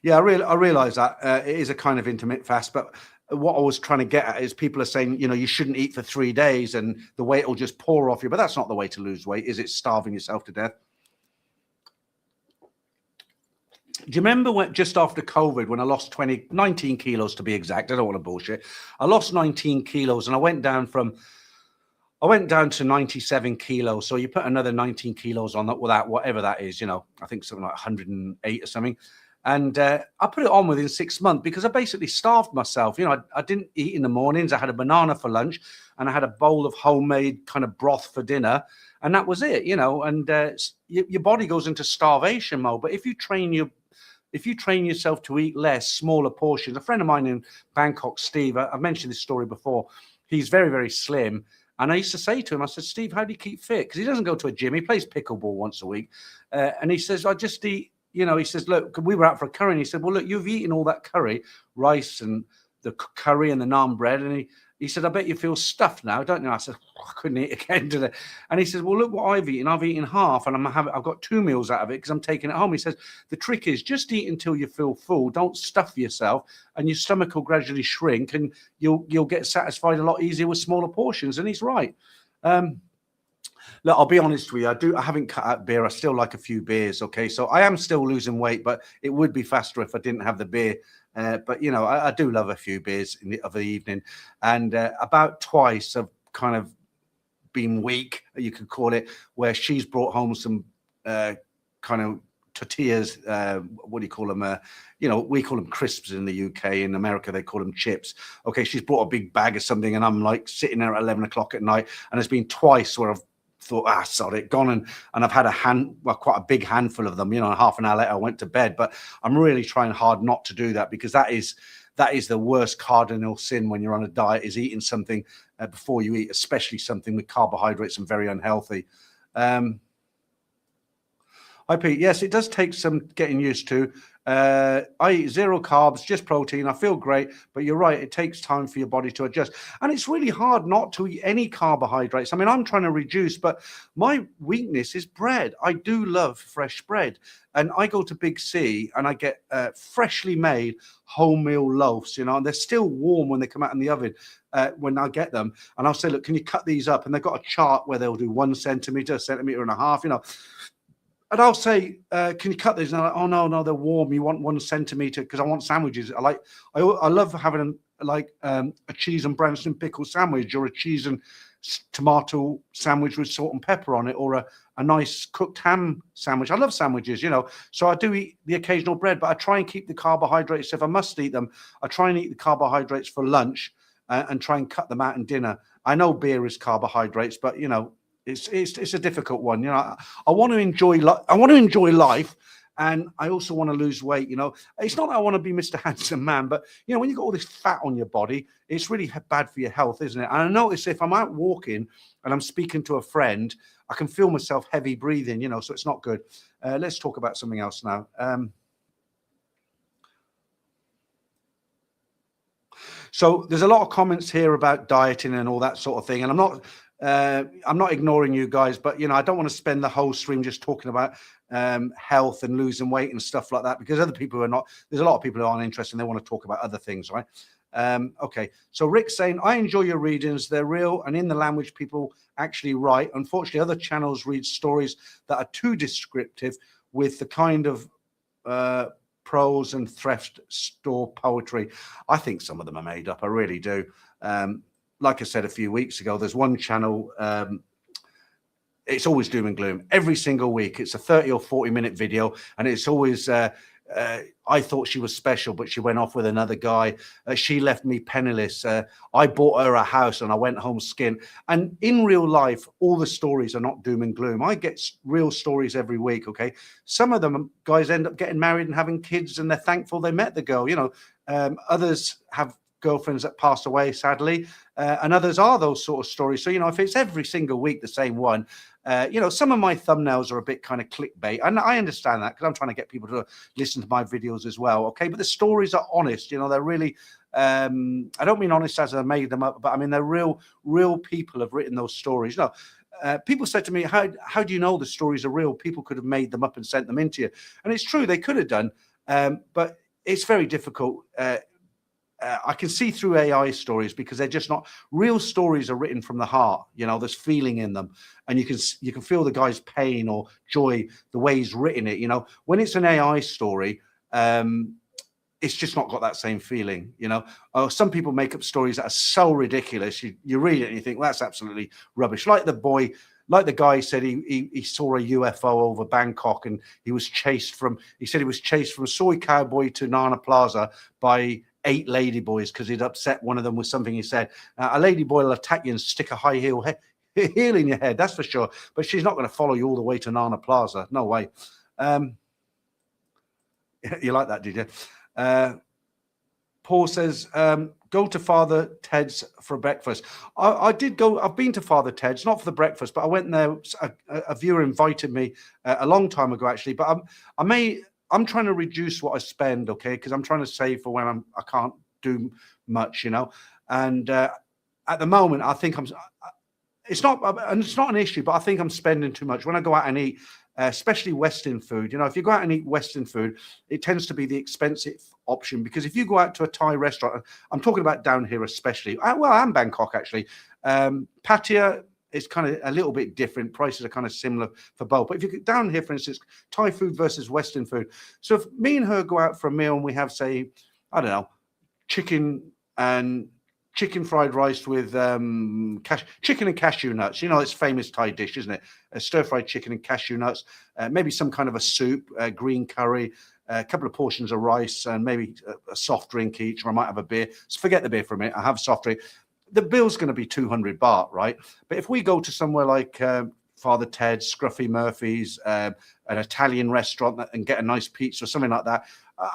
Yeah, I realise that it is a kind of intermittent fast, but what I was trying to get at is people are saying, you know, you shouldn't eat for 3 days and the weight will just pour off you. But that's not the way to lose weight, is it? Starving yourself to death. Do you remember when, just after COVID, when I lost 19 kilos to be exact? I don't want to bullshit. I lost 19 kilos and I went down to 97 kilos. So you put another 19 kilos on that, without whatever that is, you know, I think something like 108 or something. And I put it on within 6 months because I basically starved myself. You know, I didn't eat in the mornings. I had a banana for lunch and I had a bowl of homemade kind of broth for dinner. And that was it, you know, and your body goes into starvation mode. But if you train yourself to eat less, smaller portions. A friend of mine in Bangkok, Steve, I've mentioned this story before. He's very, very slim. And I used to say to him, I said, Steve, how do you keep fit? Because he doesn't go to a gym. He plays pickleball once a week. And he says, I just eat. You know, he says, look, we were out for a curry. And he said, well, look, you've eaten all that curry, rice and the curry and the naan bread. And he said, I bet you feel stuffed now, don't you? I said, I couldn't eat again today. And he said, well, look what I've eaten. I've eaten half and I've got 2 meals out of it because I'm taking it home. He says, the trick is just eat until you feel full. Don't stuff yourself and your stomach will gradually shrink and you'll get satisfied a lot easier with smaller portions. And he's right. Look, I'll be honest with you. I haven't cut out beer. I still like a few beers. Okay, so I am still losing weight, but it would be faster if I didn't have the beer. But you know, I do love a few beers of the evening, and about twice I've kind of been weak, you could call it, where she's brought home some kind of tortillas. What do you call them? You know, we call them crisps in the UK. In America, they call them chips. Okay, she's brought a big bag of something, and I'm like sitting there at 11 o'clock at night, and it's been twice where I've thought, sorry, gone, and I've had quite a big handful of them, you know, and half an hour later I went to bed. But I'm really trying hard not to do that because that that is the worst cardinal sin when you're on a diet, is eating something before you eat, especially something with carbohydrates and very unhealthy. Hi, Pete. Yes, it does take some getting used to. I eat 0 carbs, just protein. I feel great, but you're right. It takes time for your body to adjust. And it's really hard not to eat any carbohydrates. I mean, I'm trying to reduce, but my weakness is bread. I do love fresh bread. And I go to Big C and I get freshly made wholemeal loaves, and they're still warm when they come out in the oven when I get them. And I'll say, look, can you cut these up? And they've got a chart where they'll do 1 centimeter, 1.5 centimeters, And I'll say, can you cut these? And I'm like, oh, no, they're warm. You want 1 centimeter because I want sandwiches. I love having a cheese and Branston pickle sandwich, or a cheese and tomato sandwich with salt and pepper on it, or a nice cooked ham sandwich. I love sandwiches, So I do eat the occasional bread, but I try and keep the carbohydrates. If I must eat them, I try and eat the carbohydrates for lunch and try and cut them out in dinner. I know beer is carbohydrates, but it's a difficult one. I want to enjoy life, and I also want to lose weight. It's not that I want to be Mr. Handsome Man, but when you got all this fat on your body, it's really bad for your health, isn't it? And I notice if I'm out walking and I'm speaking to a friend, I can feel myself heavy breathing. So it's not good. Let's talk about something else now. So there's a lot of comments here about dieting and all that sort of thing, and I'm not ignoring you guys, but I don't want to spend the whole stream just talking about health and losing weight and stuff like that, because other people are not. There's a lot of people who aren't interested and they want to talk about other things, right? Okay, so Rick's saying, I enjoy your readings. They're real and in the language people actually write. Unfortunately, other channels read stories that are too descriptive with the kind of prose and thrift store poetry. I think some of them are made up. I really do. Like I said a few weeks ago, there's one channel, it's always doom and gloom. Every single week, it's a 30 or 40-minute video, and it's always, I thought she was special, but she went off with another guy. She left me penniless. I bought her a house, and I went home skint. And in real life, all the stories are not doom and gloom. I get real stories every week, okay? Some of them, guys end up getting married and having kids, and they're thankful they met the girl. Others have girlfriends that passed away, sadly, and others are those sort of stories. So if it's every single week the same one, some of my thumbnails are a bit kind of clickbait, and I understand that because I'm trying to get people to listen to my videos as well, okay? But the stories are honest. They're really I don't mean honest as I made them up, but I mean they're real people have written those stories. People said to me, how do you know the stories are real? People could have made them up and sent them into you, and it's true, they could have done, but it's very difficult. I can see through AI stories because they're just not real. Stories are written from the heart. There's feeling in them, and you can feel the guy's pain or joy the way he's written it. When it's an AI story, it's just not got that same feeling. Some people make up stories that are so ridiculous. You read it and you think, well, that's absolutely rubbish. Like the guy said he saw a UFO over Bangkok, and he said he was chased from Soy Cowboy to Nana Plaza by 8 ladyboys because he'd upset one of them with something he said. A ladyboy will attack you and stick a high heel in your head, that's for sure. But she's not going to follow you all the way to Nana Plaza. No way. You like that, did you? Paul says, go to Father Ted's for breakfast. I did go. I've been to Father Ted's, not for the breakfast, but I went there. A viewer invited me a long time ago, actually. But I'm trying to reduce what I spend, okay? Because I'm trying to save for when I can't do much, And at the moment, I think it's not an issue, but I think I'm spending too much when I go out and eat, especially Western food. If you go out and eat Western food, it tends to be the expensive option, because if you go out to a Thai restaurant, I'm talking about down here especially, and Bangkok actually, Pattaya is kind of a little bit different. Prices are kind of similar for both. But if you get down here, for instance, Thai food versus Western food. So if me and her go out for a meal and we have, say, I don't know, chicken fried rice with chicken and cashew nuts. It's famous Thai dish, isn't it? Stir-fried chicken and cashew nuts, maybe some kind of a soup, green curry, a couple of portions of rice, and maybe a soft drink each, or I might have a beer. So forget the beer for a minute. I have soft drink. The bill's going to be 200 baht, right? But if we go to somewhere like Father Ted's, Scruffy Murphy's, an Italian restaurant, and get a nice pizza or something like that,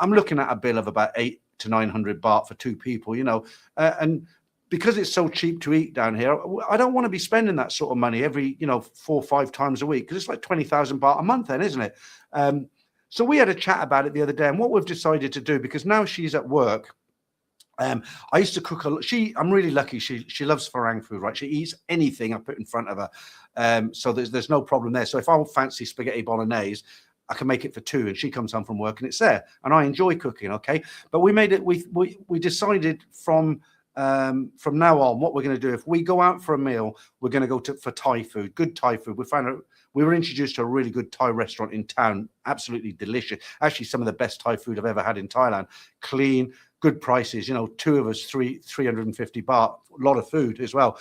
I'm looking at a bill of about to 900 baht for 2 people, you know, and because it's so cheap to eat down here, I don't want to be spending that sort of money every, you know, 4 or 5 times a week, because it's like 20,000 baht a month then, isn't it? So we had a chat about it the other day, and what we've decided to do, because now she's at work, I used to cook a lot. I'm really lucky. She loves Farang food, right? She eats anything I put in front of her. So there's no problem there. So if I fancy spaghetti bolognese, I can make it for 2, and she comes home from work and it's there. And I enjoy cooking, okay? But we made it, we decided from now on what we're going to do. If we go out for a meal, we're going to go for Thai food, good Thai food. We were introduced to a really good Thai restaurant in town, absolutely delicious. Actually, some of the best Thai food I've ever had in Thailand. Clean, good prices, you know, 2 of us, 350 baht, a lot of food as well.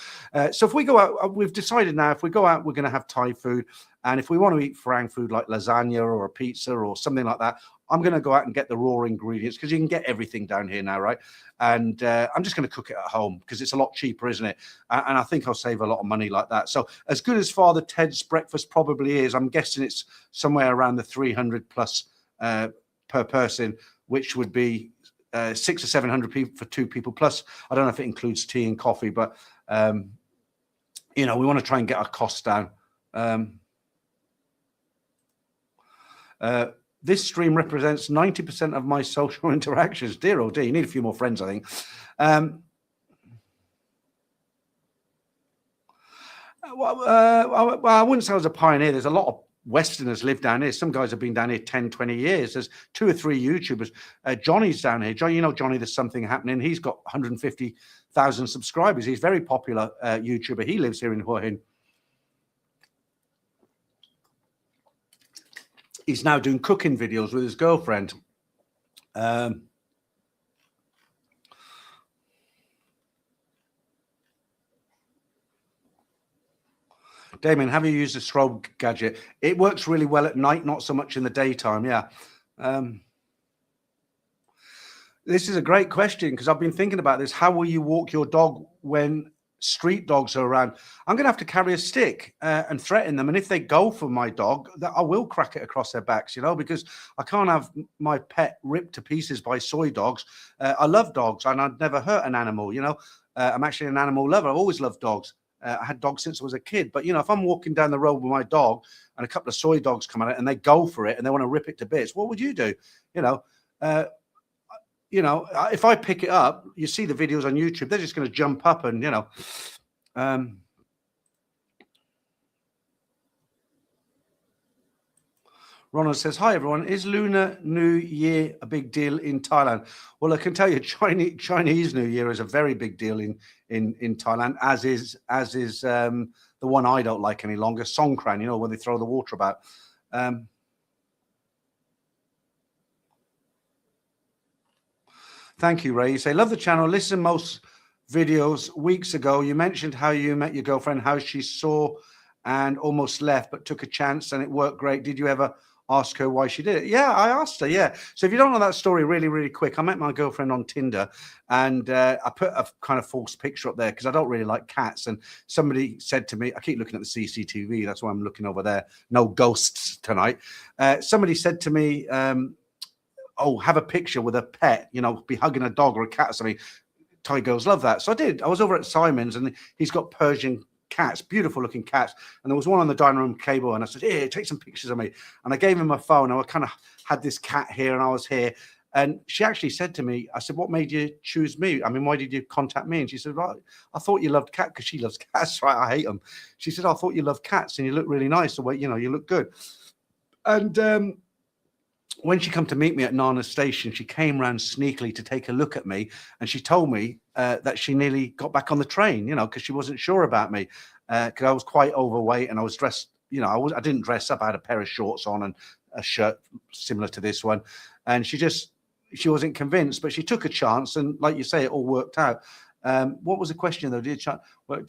So if we go out, we've decided now, if we go out, we're going to have Thai food. And if we want to eat Farang food like lasagna or a pizza or something like that, I'm going to go out and get the raw ingredients, because you can get everything down here now, right? And I'm just going to cook it at home because it's a lot cheaper, isn't it? And I think I'll save a lot of money like that. So as good as Father Ted's breakfast probably is, I'm guessing it's somewhere around the 300 plus per person, which would be 600 or 700 people for 2 people. Plus, I don't know if it includes tea and coffee, but, you know, we want to try and get our costs down. This stream represents 90% of my social interactions. Dear oh dear, you need a few more friends, I think. Well, I wouldn't say I was a pioneer. There's a lot of Westerners live down here. Some guys have been down here 10, 20 years. There's 2 or 3 YouTubers. Johnny's down here. Johnny, you know Johnny, there's something happening. He's got 150,000 subscribers. He's a very popular YouTuber. He lives here in Hua Hin. He's now doing cooking videos with his girlfriend. Damien, have you used a strobe gadget? It works really well at night, not so much in the daytime. Yeah. This is a great question, because I've been thinking about this. How will you walk your dog when street dogs are around? I'm going to have to carry a stick and threaten them. And if they go for my dog, I will crack it across their backs, you know, because I can't have my pet ripped to pieces by soy dogs. I love dogs, and I'd never hurt an animal, you know. I'm actually an animal lover. I've always loved dogs. I had dogs since I was a kid. But, you know, if I'm walking down the road with my dog and a couple of soy dogs come at it and they go for it and they want to rip it to bits, what would you do? You know, if I pick it up, you see the videos on YouTube, they're just going to jump up and, you know. Ronald says, hi, everyone. Is Lunar New Year a big deal in Thailand? Well, I can tell you Chinese New Year is a very big deal in Thailand, as is the one I don't like any longer, Songkran, you know, where they throw the water about. Thank you, Ray. You say, love the channel. Listen most videos weeks ago. You mentioned how you met your girlfriend, how she saw and almost left, but took a chance and it worked great. Did you ever ask her why she did it? Yeah, I asked her, yeah. So if you don't know that story really, really quick, I met my girlfriend on Tinder, and I put a kind of false picture up there because I don't really like cats. And somebody said to me, I keep looking at the CCTV, that's why I'm looking over there. No ghosts tonight. Somebody said to me, oh, have a picture with a pet, you know, be hugging a dog or a cat or something. Thai girls love that. So I did. I was over at Simon's, and he's got Persian cats, beautiful looking cats. And there was one on the dining room table, and I said, here, take some pictures of me. And I gave him my phone. I kind of had this cat here and I was here. And she actually said to me, I said, what made you choose me? I mean, why did you contact me? And she said, right, I thought you loved cats, because she loves cats, right? I hate them. She said, I thought you loved cats and you look really nice. So, you know, you look good. And when she come to meet me at Nana Station, she came round sneakily to take a look at me, and she told me that she nearly got back on the train, you know, because she wasn't sure about me, because I was quite overweight and I was dressed, you know, I didn't dress up. I had a pair of shorts on and a shirt similar to this one, and she wasn't convinced, but she took a chance, and like you say, it all worked out. What was the question though? Did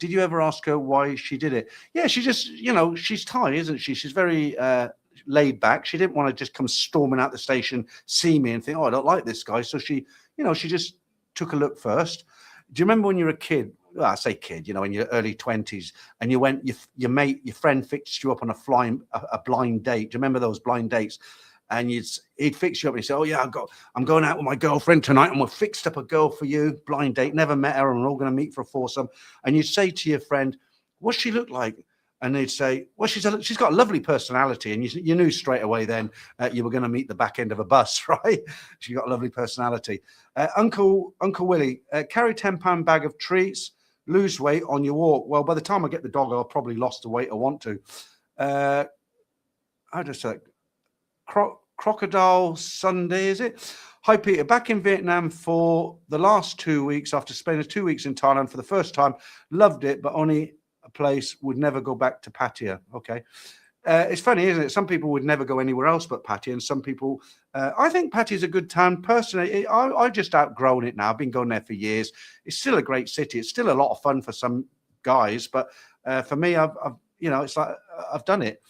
you ever ask her why she did it? Yeah, she just, you know, she's Thai, isn't she? She's very laid back. She didn't want to just come storming out the station, see me and think, oh, I don't like this guy. So she, you know, she just took a look first. Do you remember when you were a kid? Well, I say kid, you know, in your early 20s, and you went, your friend fixed you up on a blind date. Do you remember those blind dates? and he'd fix you up and he'd say, oh yeah, I'm going out with my girlfriend tonight and we've fixed up a girl for you, blind date, never met her, and we're all going to meet for a foursome. And you'd say to your friend, what's she look like? And they'd say, well, she's got a lovely personality. And you knew straight away then you were going to meet the back end of a bus, right? She got a lovely personality. Uncle Willie, carry £10 bag of treats, lose weight on your walk. Well, by the time I get the dog, I'll probably lost the weight I want to. I just say, Crocodile Sunday, is it? Hi, Peter. Back in Vietnam for the last 2 weeks after spending 2 weeks in Thailand for the first time. Loved it, but only a place, would never go back to Pattaya. Okay. It's funny, isn't it? Some people would never go anywhere else but Pattaya, and some people, I think Pattaya is a good town. Personally, I've just outgrown it now. I've been going there for years. It's still a great city. It's still a lot of fun for some guys, but for me, I've it's like I've done it.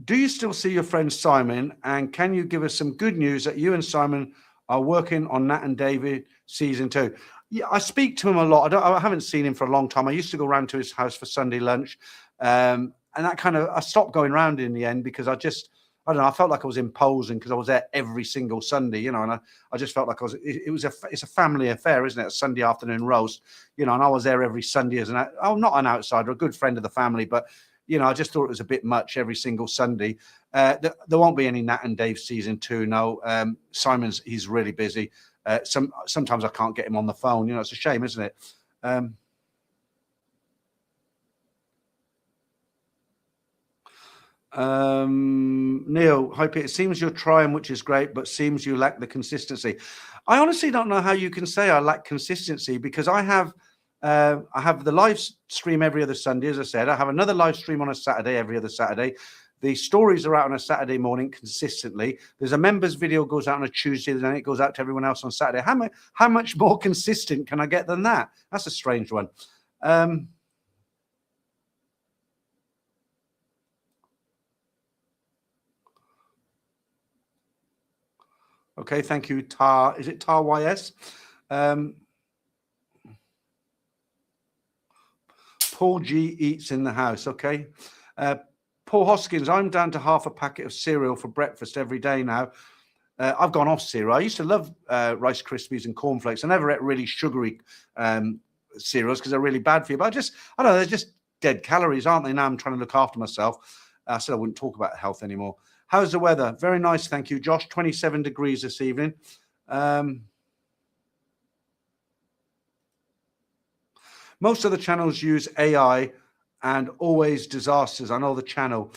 Do you still see your friend Simon? And can you give us some good news that you and Simon are working on Nat and David season 2? Yeah, I speak to him a lot. I haven't seen him for a long time. I used to go round to his house for Sunday lunch. And that I stopped going round in the end because I don't know, I felt like I was imposing because I was there every single Sunday, and I just felt like it's a family affair, isn't it? A Sunday afternoon roast, and I was there every Sunday as not an outsider, a good friend of the family, but I just thought it was a bit much every single Sunday. There won't be any Nat and Dave season 2. No, he's really busy. Sometimes I can't get him on the phone. It's a shame, isn't it? Neil, hi Peter. It seems you're trying, which is great, but seems you lack the consistency. I honestly don't know how you can say I lack consistency because I have the live stream every other Sunday, as I said. I have another live stream on a Saturday every other Saturday. The stories are out on a Saturday morning consistently. There's a members video goes out on a Tuesday, then it goes out to everyone else on Saturday. How much more consistent can I get than that? That's a strange one. Okay, thank you, Tar. Is it Tar YS? Paul G eats in the house. Okay. Paul Hoskins, I'm down to half a packet of cereal for breakfast every day now. I've gone off cereal. I used to love Rice Krispies and cornflakes. I never ate really sugary cereals because they're really bad for you. But I don't know, they're just dead calories, aren't they? Now I'm trying to look after myself. I said I wouldn't talk about health anymore. How's the weather? Very nice, thank you, Josh. 27 degrees this evening. Most of the channels use AI and always disasters. I know the channel.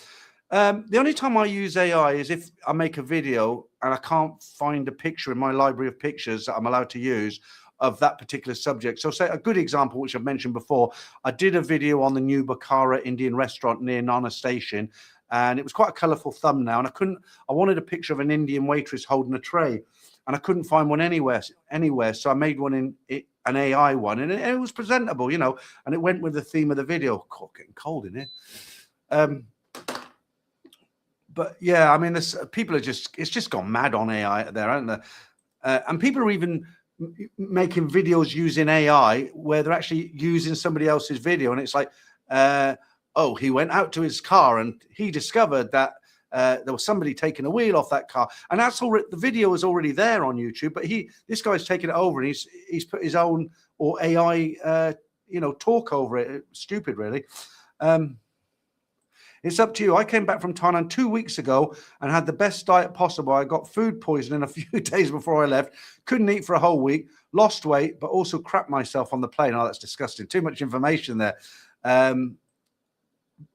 The only time I use AI is if I make a video and I can't find a picture in my library of pictures that I'm allowed to use of that particular subject. So say a good example, which I've mentioned before, I did a video on the new Bakara Indian restaurant near Nana Station, and it was quite a colourful thumbnail. And I wanted a picture of an Indian waitress holding a tray, and I couldn't find one anywhere. So I made one an AI one, and it was presentable, and it went with the theme of the video. God, getting cold in here. But yeah, I mean, people it's just gone mad on AI there, aren't they? And people are even making videos using AI where they're actually using somebody else's video, and it's like, oh, he went out to his car and he discovered that there was somebody taking a wheel off that car, and that's already, the video is already there on YouTube, but this guy's taken it over and he's put his own or AI talk over it. It's stupid, really. It's up to you. I came back from Thailand 2 weeks ago and had the best diet possible. I got food poisoning a few days before I left. Couldn't eat for a whole week. Lost weight, but also crapped myself on the plane. Oh, that's disgusting. Too much information there.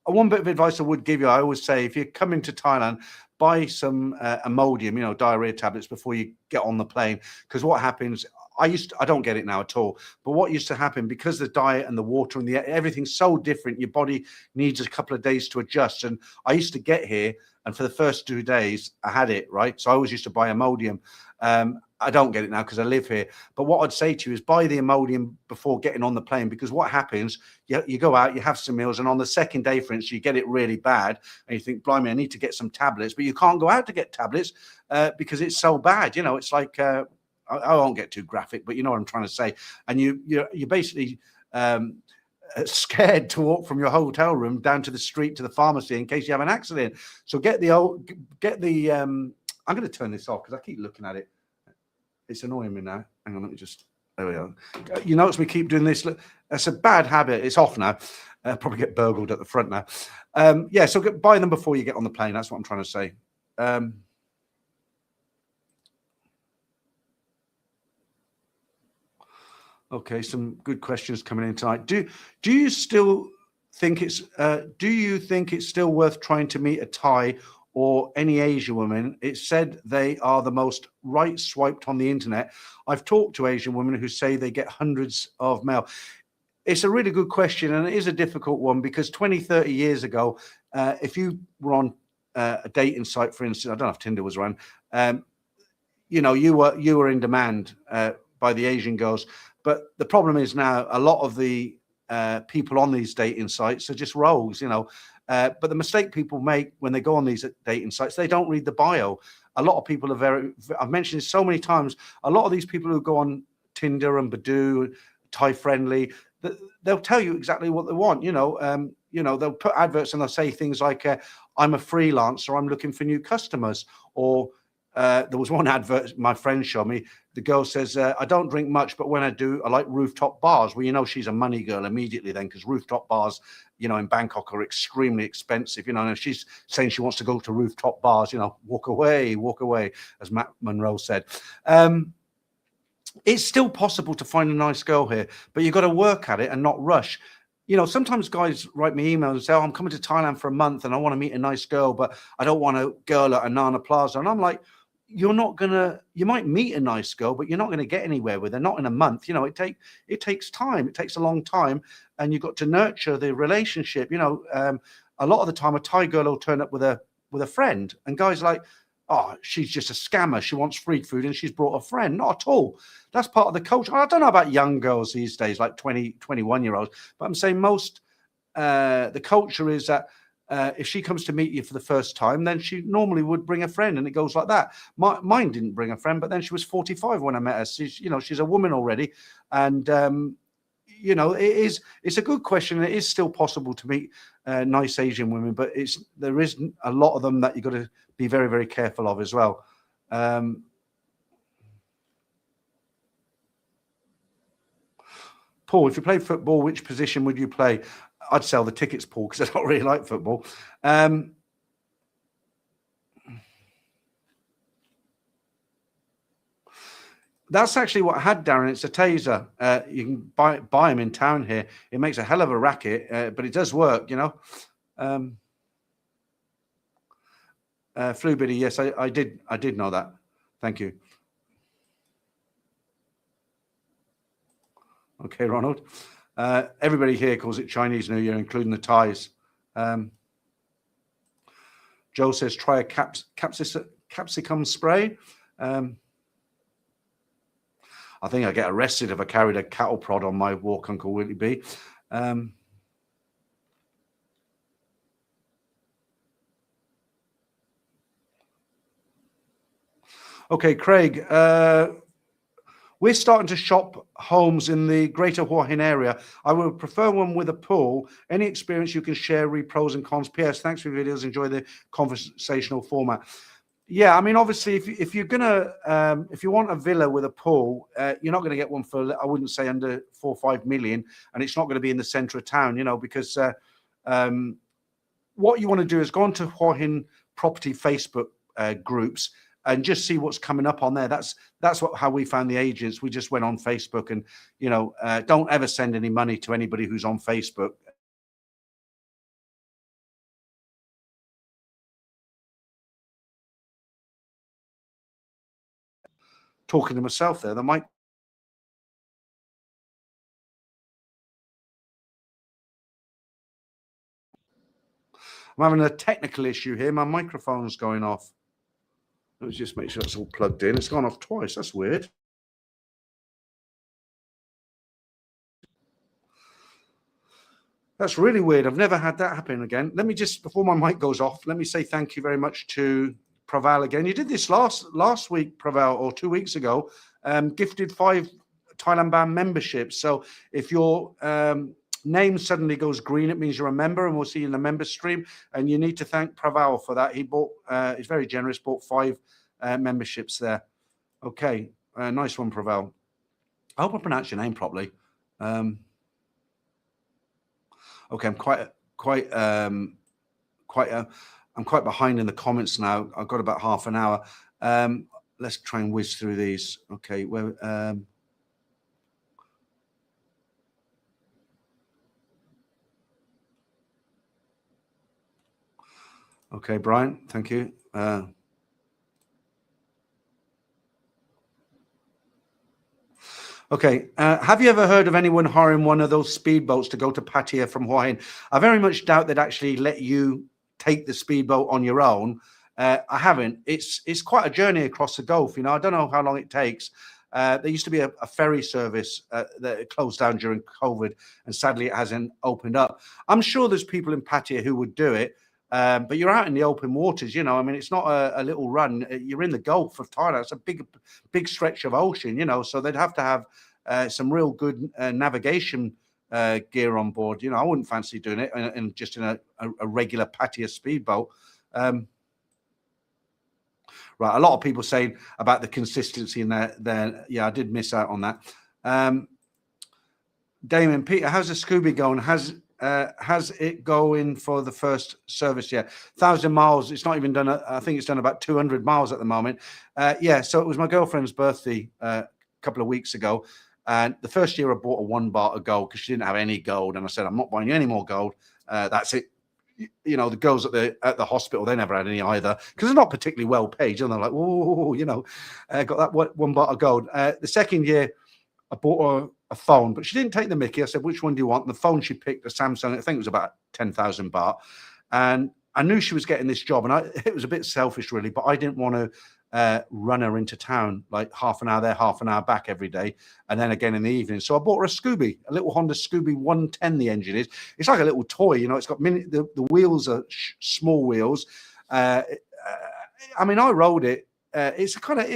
One bit of advice I would give you, I always say, if you're coming to Thailand, buy some Imodium, diarrhea tablets before you get on the plane. Because what happens, I don't get it now at all, but what used to happen, because the diet and the water and everything's so different, your body needs a couple of days to adjust. And I used to get here, and for the first 2 days I had it, right? So I always used to buy Imodium. I don't get it now because I live here. But what I'd say to you is buy the Imodium before getting on the plane, because what happens, you go out, you have some meals, and on the second day, for instance, you get it really bad, and you think, blimey, I need to get some tablets, but you can't go out to get tablets because it's so bad. It's like, I won't get too graphic, but you know what I'm trying to say. And you basically scared to walk from your hotel room down to the street to the pharmacy in case you have an accident. So get the I'm going to turn this off because I keep looking at it. It's annoying me now. Hang on, let me just. There we go. You notice we keep doing this. That's a bad habit. It's off now. Probably get burgled at the front now. Yeah, so buy them before you get on the plane. That's what I'm trying to say. Okay, some good questions coming in tonight. Do you still think it's still worth trying to meet a Thai or any Asian woman? It's said they are the most right swiped on the internet. I've talked to Asian women who say they get hundreds of mail. It's a really good question, and it is a difficult one because 20, 30 years ago, if you were on a dating site, for instance, I don't know if Tinder was around, you know, you were in demand by the Asian girls. But the problem is now a lot of the people on these dating sites are just rogues, you know. But the mistake people make when they go on these dating sites, they don't read the bio. A lot of people are I've mentioned this so many times, a lot of these people who go on Tinder and Badoo, Thai Friendly, they'll tell you exactly what they want, you know. They'll put adverts and they'll say things like, I'm a freelancer, I'm looking for new customers. Or there was one advert my friend showed me. The girl says, I don't drink much, but when I do, I like rooftop bars. Well, you know, she's a money girl immediately then, because rooftop bars, you know, in Bangkok are extremely expensive. You know, and if she's saying she wants to go to rooftop bars, you know, walk away, as Matt Monroe said. It's still possible to find a nice girl here, but you've got to work at it and not rush. You know, sometimes guys write me emails and say, oh, I'm coming to Thailand for a month and I want to meet a nice girl, but I don't want a girl at a Nana Plaza. And I'm like, you might meet a nice girl, but you're not going to get anywhere with her, not in a month. You know, it takes time. It takes a long time, and you've got to nurture the relationship. You know, a lot of the time a Thai girl will turn up with a friend, and guys are like, oh, she's just a scammer. She wants free food and she's brought a friend. Not at all. That's part of the culture. I don't know about young girls these days, like 20, 21-year-olds, but I'm saying most, the culture is that if she comes to meet you for the first time, then she normally would bring a friend, and it goes like that. Mine didn't bring a friend, but then she was 45 when I met her. She's a woman already. And, it's a good question. It is still possible to meet nice Asian women, but there is a lot of them that you've got to be very, very careful of as well. Paul, if you played football, which position would you play? I'd sell the tickets, Paul, because I don't really like football. That's actually what I had, Darren. It's a taser. You can buy them in town here. It makes a hell of a racket, but it does work, you know. Flu Biddy, yes, I did know that. Thank you. Okay, Ronald. Everybody here calls it Chinese New Year, including the Thais. Joe says, try a capsicum spray. I think I get arrested if I carried a cattle prod on my walk, Uncle Willie B. Okay, Craig. We're starting to shop homes in the greater Hua Hin area. I would prefer one with a pool. Any experience you can share, read pros and cons. P.S. Thanks for your videos. Enjoy the conversational format. Yeah, I mean, obviously, if you're gonna if you want a villa with a pool, you're not going to get one for, I wouldn't say, under 4 or 5 million, and it's not going to be in the centre of town, you know, because what you want to do is go onto Hua Hin property Facebook groups and just see what's coming up on there. That's how we found the agents. We just went on Facebook, and you know, don't ever send any money to anybody who's on Facebook. Talking to myself there, the mic. I'm having a technical issue here. My microphone's going off. Let's just make sure it's all plugged in. It's gone off twice. That's weird. That's really weird. I've never had that happen again. Let me just, before my mic goes off, let me say thank you very much to Praval again. You did this last week, Praval, or 2 weeks ago. Gifted 5 Thailand Bound memberships. So if you're name suddenly goes green, it means you're a member, and we'll see you in the member stream. And you need to thank Praval for that. He bought, he's very generous, bought 5 memberships there. Okay, nice one, Praval. I hope I pronounced your name properly. Okay, I'm quite behind in the comments now. I've got about half an hour. Let's try and whiz through these. Okay, well, okay, Brian, thank you. Okay, have you ever heard of anyone hiring one of those speedboats to go to Pattaya from Hua Hin? I very much doubt they'd actually let you take the speedboat on your own. I haven't. It's quite a journey across the Gulf. You know, I don't know how long it takes. There used to be a ferry service that closed down during COVID, and sadly it hasn't opened up. I'm sure there's people in Pattaya who would do it, but you're out in the open waters. You know, I mean, it's not a little run. You're in the Gulf of Thailand. It's a big stretch of ocean. You know, so they'd have to have some real good navigation gear on board. You know, I wouldn't fancy doing it in just in a regular Pattaya speedboat. Right, a lot of people saying about the consistency in there. Yeah, I did miss out on that. Damien, Peter, how's the Scooby going? Has it going for the first service yet? 1,000 miles. It's not even done. I think it's done about 200 miles at the moment. Yeah, so it was my girlfriend's birthday a couple of weeks ago. And the first year I bought a 1 baht of gold because she didn't have any gold. And I said, I'm not buying you any more gold. That's it. You know, the girls at the hospital, they never had any either because they're not particularly well paid. And they're like, whoa, you know, got that 1 baht of gold. The second year, I bought a phone, but she didn't take the mickey. I said, which one do you want? And the phone she picked, a Samsung, I think it was about 10,000 baht. And I knew she was getting this job. And it was a bit selfish, really, but I didn't want to run her into town like half an hour there, half an hour back every day, and then again in the evening. So I bought her a Scooby, a little Honda Scooby 110. The engine is. It's like a little toy, you know. It's got the wheels are small wheels. I mean, I rode it. It's kind of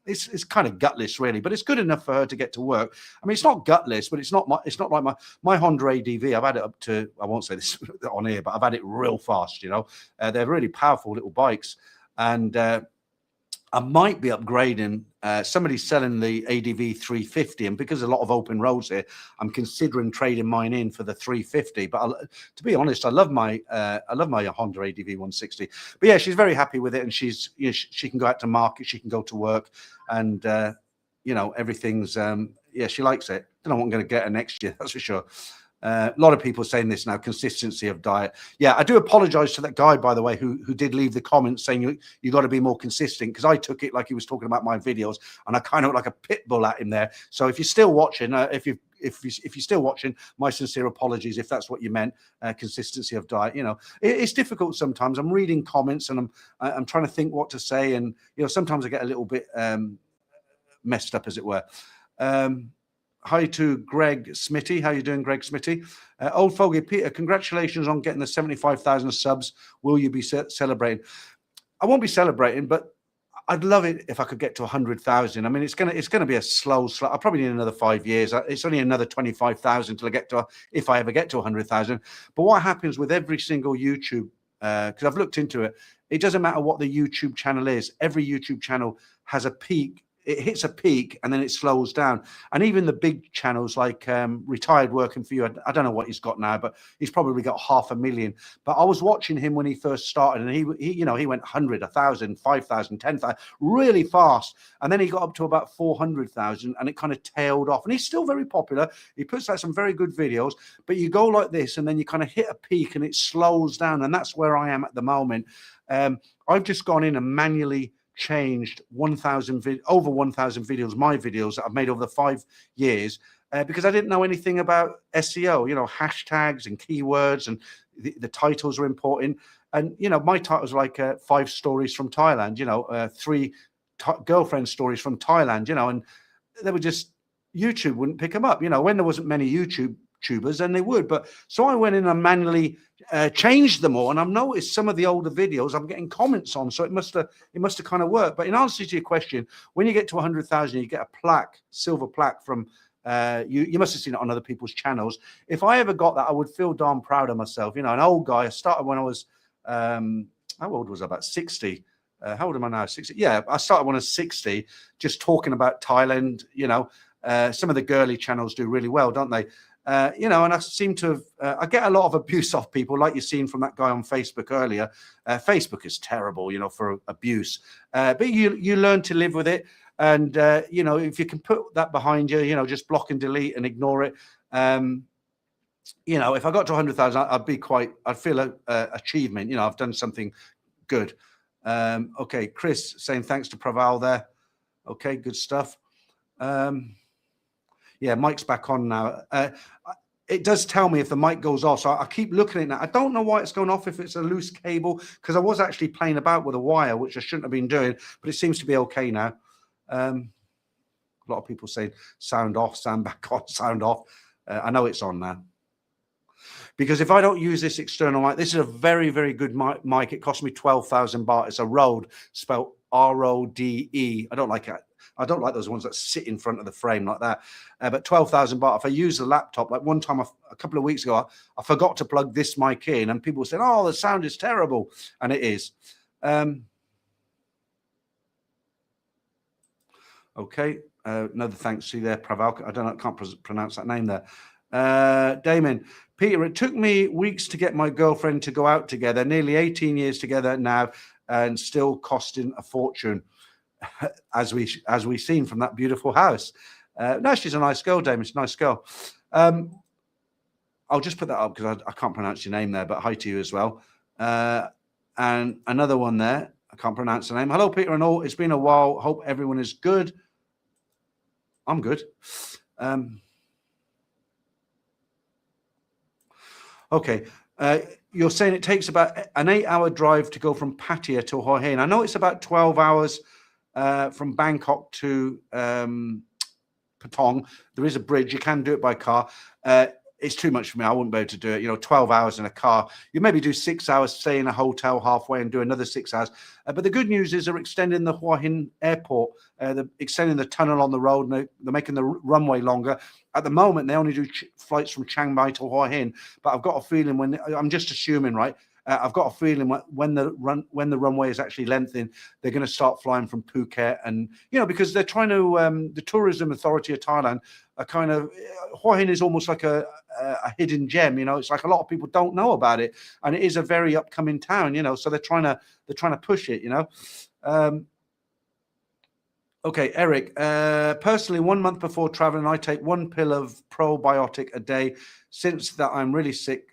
it's kind of gutless, really, but it's good enough for her to get to work. I mean, it's not gutless, but it's not like my Honda ADV. I've had it up to, I won't say this on here, but I've had it real fast. You know, they're really powerful little bikes, and I might be upgrading. Somebody's selling the ADV 350, and because there's a lot of open roads here, I'm considering trading mine in for the 350. But to be honest, I love my Honda ADV 160. But yeah, she's very happy with it, and she can go out to market, she can go to work, and you know, everything's yeah, she likes it. Don't know what I'm going to get her next year, that's for sure. A lot of people saying this now, consistency of diet. Yeah, I do apologize to that guy, by the way, who did leave the comments saying you got to be more consistent, because I took it like he was talking about my videos, and I kind of look like a pit bull at him there. So if you're still watching, if you're still watching, my sincere apologies if that's what you meant. Consistency of diet. You know, it's difficult sometimes. I'm reading comments and I'm trying to think what to say, and you know, sometimes I get a little bit messed up, as it were. Hi to Greg Smitty. How you doing, Greg Smitty? Old Fogey Peter, congratulations on getting the 75,000 subs. Will you be celebrating? I won't be celebrating, but I'd love it if I could get to 100,000. I mean, it's gonna be a slow. I probably need another 5 years. It's only another 25,000 till I get to, if I ever get to 100,000. But what happens with every single YouTube? Because I've looked into it. It doesn't matter what the YouTube channel is. Every YouTube channel has a peak. It hits a peak and then it slows down. And even the big channels like Retired Working For You, I don't know what he's got now, but he's probably got 500,000. But I was watching him when he first started, and he you know, he went 100, 1,000, 5,000, 10,000 really fast. And then he got up to about 400,000 and it kind of tailed off. And he's still very popular. He puts out some very good videos, but you go like this and then you kind of hit a peak and it slows down. And that's where I am at the moment. I've just gone in and manually changed over 1,000 videos, my videos that I've made over the 5 years, because I didn't know anything about SEO, you know, hashtags and keywords, and the titles are important. And, you know, my titles are like 5 stories from Thailand, you know, 3 girlfriend stories from Thailand, you know, and they were just, YouTube wouldn't pick them up, you know, when there wasn't many YouTubers, then they would. But so I went in and manually changed them all, and I've noticed some of the older videos I'm getting comments on, so it must have kind of worked. But in answer to your question, when you get to 100,000, you get a plaque, silver plaque from You must have seen it on other people's channels. If I ever got that, I would feel darn proud of myself. You know, an old guy. I started when I was how old was I? About 60. How old am I now? 60. Yeah, I started when I was 60, just talking about Thailand. You know, some of the girly channels do really well, don't they? You know, and I seem to have, I get a lot of abuse off people, like you've seen from that guy on Facebook earlier. Facebook is terrible, you know, for abuse. But you learn to live with it. And, you know, if you can put that behind you, you know, just block and delete and ignore it. You know, if I got to 100,000, I'd feel a achievement. You know, I've done something good. Okay, Chris saying thanks to Praval there. Okay, good stuff. Yeah, mic's back on now. It does tell me if the mic goes off, so I keep looking at it now. I don't know why it's going off, if it's a loose cable, because I was actually playing about with a wire, which I shouldn't have been doing, but it seems to be okay now. A lot of people saying sound off, sound back on, sound off. I know it's on now. Because if I don't use this external mic, this is a very, very good mic. It cost me 12,000 baht. It's a Rode, spelled R-O-D-E. I don't like it. I don't like those ones that sit in front of the frame like that. But 12,000 baht, if I use the laptop, like one time a couple of weeks ago, I forgot to plug this mic in, and people said, oh, the sound is terrible. And it is. Okay. Another thanks to you there, Praval. I don't know, I can't pronounce that name there. Damon, Peter, it took me weeks to get my girlfriend to go out together, nearly 18 years together now, and still costing a fortune, as we've seen from that beautiful house. No, she's a nice girl, Damon. She's a nice girl. I'll just put that up because I can't pronounce your name there, but hi to you as well. And another one there. I can't pronounce the name. Hello, Peter and all. It's been a while. Hope everyone is good. I'm good. Okay. You're saying it takes about an 8-hour drive to go from Pattaya to Hua Hin. I know it's about 12 hours from Bangkok to Patong. There is a bridge. You can do it by car. It's too much for me. I wouldn't be able to do it. You know, 12 hours in a car. You maybe do 6 hours, stay in a hotel halfway and do another 6 hours. But the good news is they're extending the Hua Hin airport. They're extending the tunnel on the road, and they're making the runway longer. At the moment, they only do flights from Chiang Mai to Hua Hin. But I've got a feeling I'm just assuming, right? I've got a feeling when the runway is actually lengthened, they're going to start flying from Phuket, and you know, because they're trying to the tourism authority of Thailand are kind of, Hua Hin is almost like a hidden gem. You know, it's like a lot of people don't know about it, and it is a very upcoming town. You know, so they're trying to push it. You know. Okay, Eric. Personally, 1 month before traveling, I take 1 pill of probiotic a day. Since that, I'm really sick.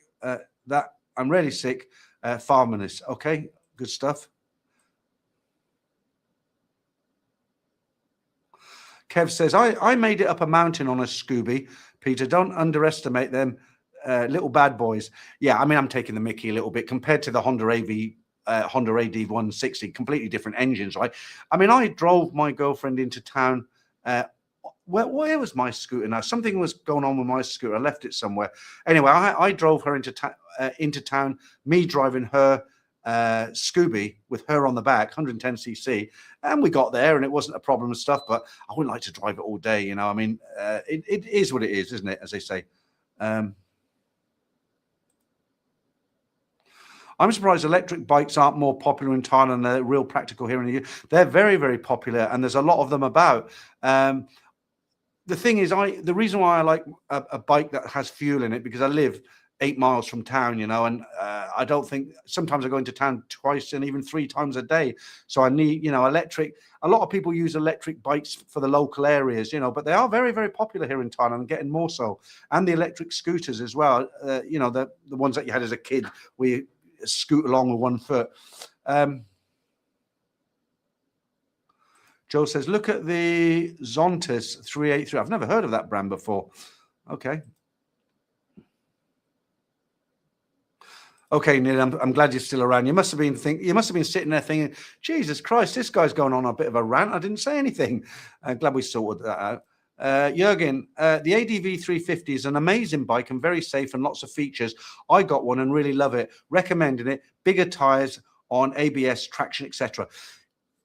Farminess. Okay, good stuff. Kev says, I made it up a mountain on a Scooby. Peter, don't underestimate them little bad boys. Yeah, I mean, I'm taking the mickey a little bit compared to the Honda AD 160, completely different engines, right? I mean, I drove my girlfriend into town. Where was my scooter now? Something was going on with my scooter. I left it somewhere. Anyway, I drove her into town, me driving her Scooby with her on the back, 110cc, and we got there and it wasn't a problem and stuff, but I wouldn't like to drive it all day, you know. I mean, it is what it is, isn't it, as they say. I'm surprised electric bikes aren't more popular in Thailand. They're real practical here in the UK. They're very, very popular, and there's a lot of them about. The thing is, the reason why I like a bike that has fuel in it, because I live 8 miles from town, you know, and I don't think, sometimes I go into town twice and even 3 times a day. So I need, you know, electric. A lot of people use electric bikes for the local areas, you know, but they are very, very popular here in Thailand and getting more so. And the electric scooters as well, you know, the ones that you had as a kid where you scoot along with 1 foot. Joe says, look at the Zontas 383. I've never heard of that brand before. Okay. Okay, Neil, I'm glad you're still around. You must have been sitting there thinking, Jesus Christ, this guy's going on a bit of a rant. I didn't say anything. I'm glad we sorted that out. Jürgen, the ADV 350 is an amazing bike and very safe and lots of features. I got one and really love it. Recommending it. Bigger tires on ABS, traction, etc.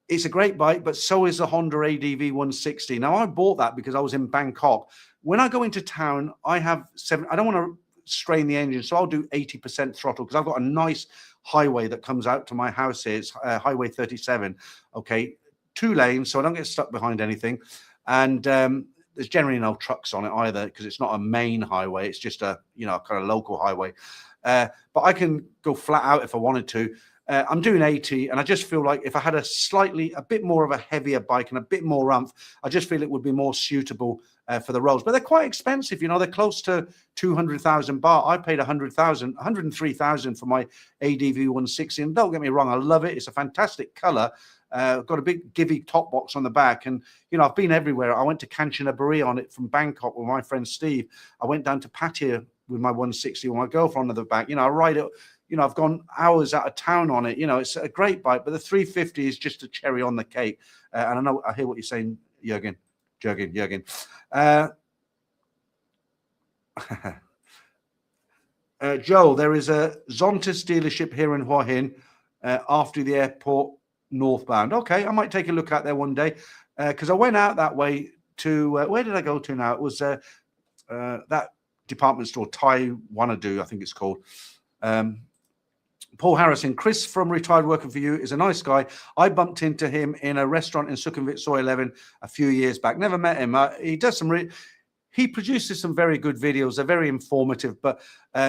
It's a great bike, but so is the Honda ADV 160. Now, I bought that because I was in Bangkok. When I go into town, I have I don't want to strain the engine, so I'll do 80% throttle because I've got a nice highway that comes out to my house here. It's Highway 37. Okay, 2 lanes, so I don't get stuck behind anything. And there's generally no trucks on it either because it's not a main highway. It's just a, you know, kind of local highway. But I can go flat out if I wanted to. I'm doing 80, and I just feel like if I had a bit more of a heavier bike and a bit more oomph, I just feel it would be more suitable for the roads. But they're quite expensive, you know. They're close to 200,000 baht. I paid 103,000 for my ADV 160. And don't get me wrong, I love it. It's a fantastic color. Got a big Givy top box on the back, and you know, I've been everywhere. I went to Kanchanaburi on it from Bangkok with my friend Steve. I went down to Pattaya with my 160 with my girlfriend on the back. You know, I ride it. You know, I've gone hours out of town on it. You know, it's a great bike, but the 350 is just a cherry on the cake. And I hear what you're saying, Jürgen. Joel, there is a Zontas dealership here in Hua Hin after the airport northbound. Okay, I might take a look out there one day because I went out that way to where did I go to now? It was that department store, Thai Wanadu, I think it's called. Paul Harrison, Chris from Retired Working for You is a nice guy. I bumped into him in a restaurant in Sukhumvit Soy 11 a few years back. Never met him. He does he produces some very good videos. They're very informative, but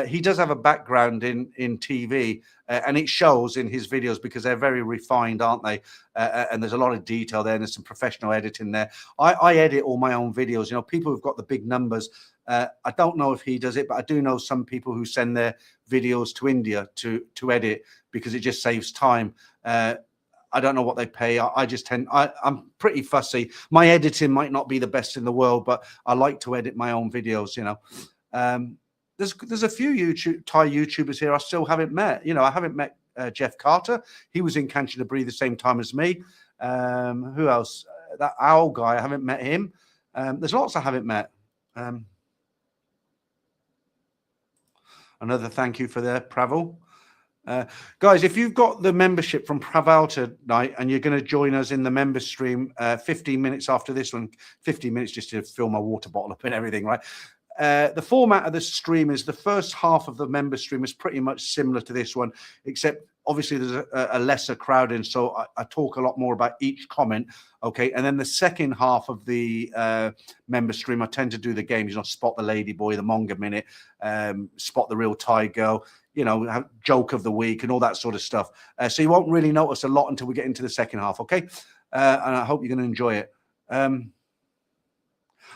he does have a background in TV, and it shows in his videos because they're very refined, aren't they? And there's a lot of detail there, and there's some professional editing there. I edit all my own videos. You know, people who've got the big numbers. I don't know if he does it, but I do know some people who send their videos to India to edit because it just saves time. I don't know what they pay. I'm pretty fussy. My editing might not be the best in the world, but I like to edit my own videos, you know. There's a few Thai YouTubers here I still haven't met. You know, I haven't met Jeff Carter. He was in Kanchanaburi the same time as me. Who else? That Owl guy, I haven't met him. There's lots I haven't met. Another thank you for the Pravel. Guys, if you've got the membership from Praval tonight and you're going to join us in the member stream 15 minutes after this one, 15 minutes just to fill my water bottle up and everything, right? The format of the stream is the first half of the member stream is pretty much similar to this one, except obviously there's a lesser crowd in, so I talk a lot more about each comment, okay? And then the second half of the member stream, I tend to do the games, you know, spot the lady boy, the Monga minute, spot the real Thai girl, you know, joke of the week and all that sort of stuff. So you won't really notice a lot until we get into the second half, okay? And I hope you're going to enjoy it.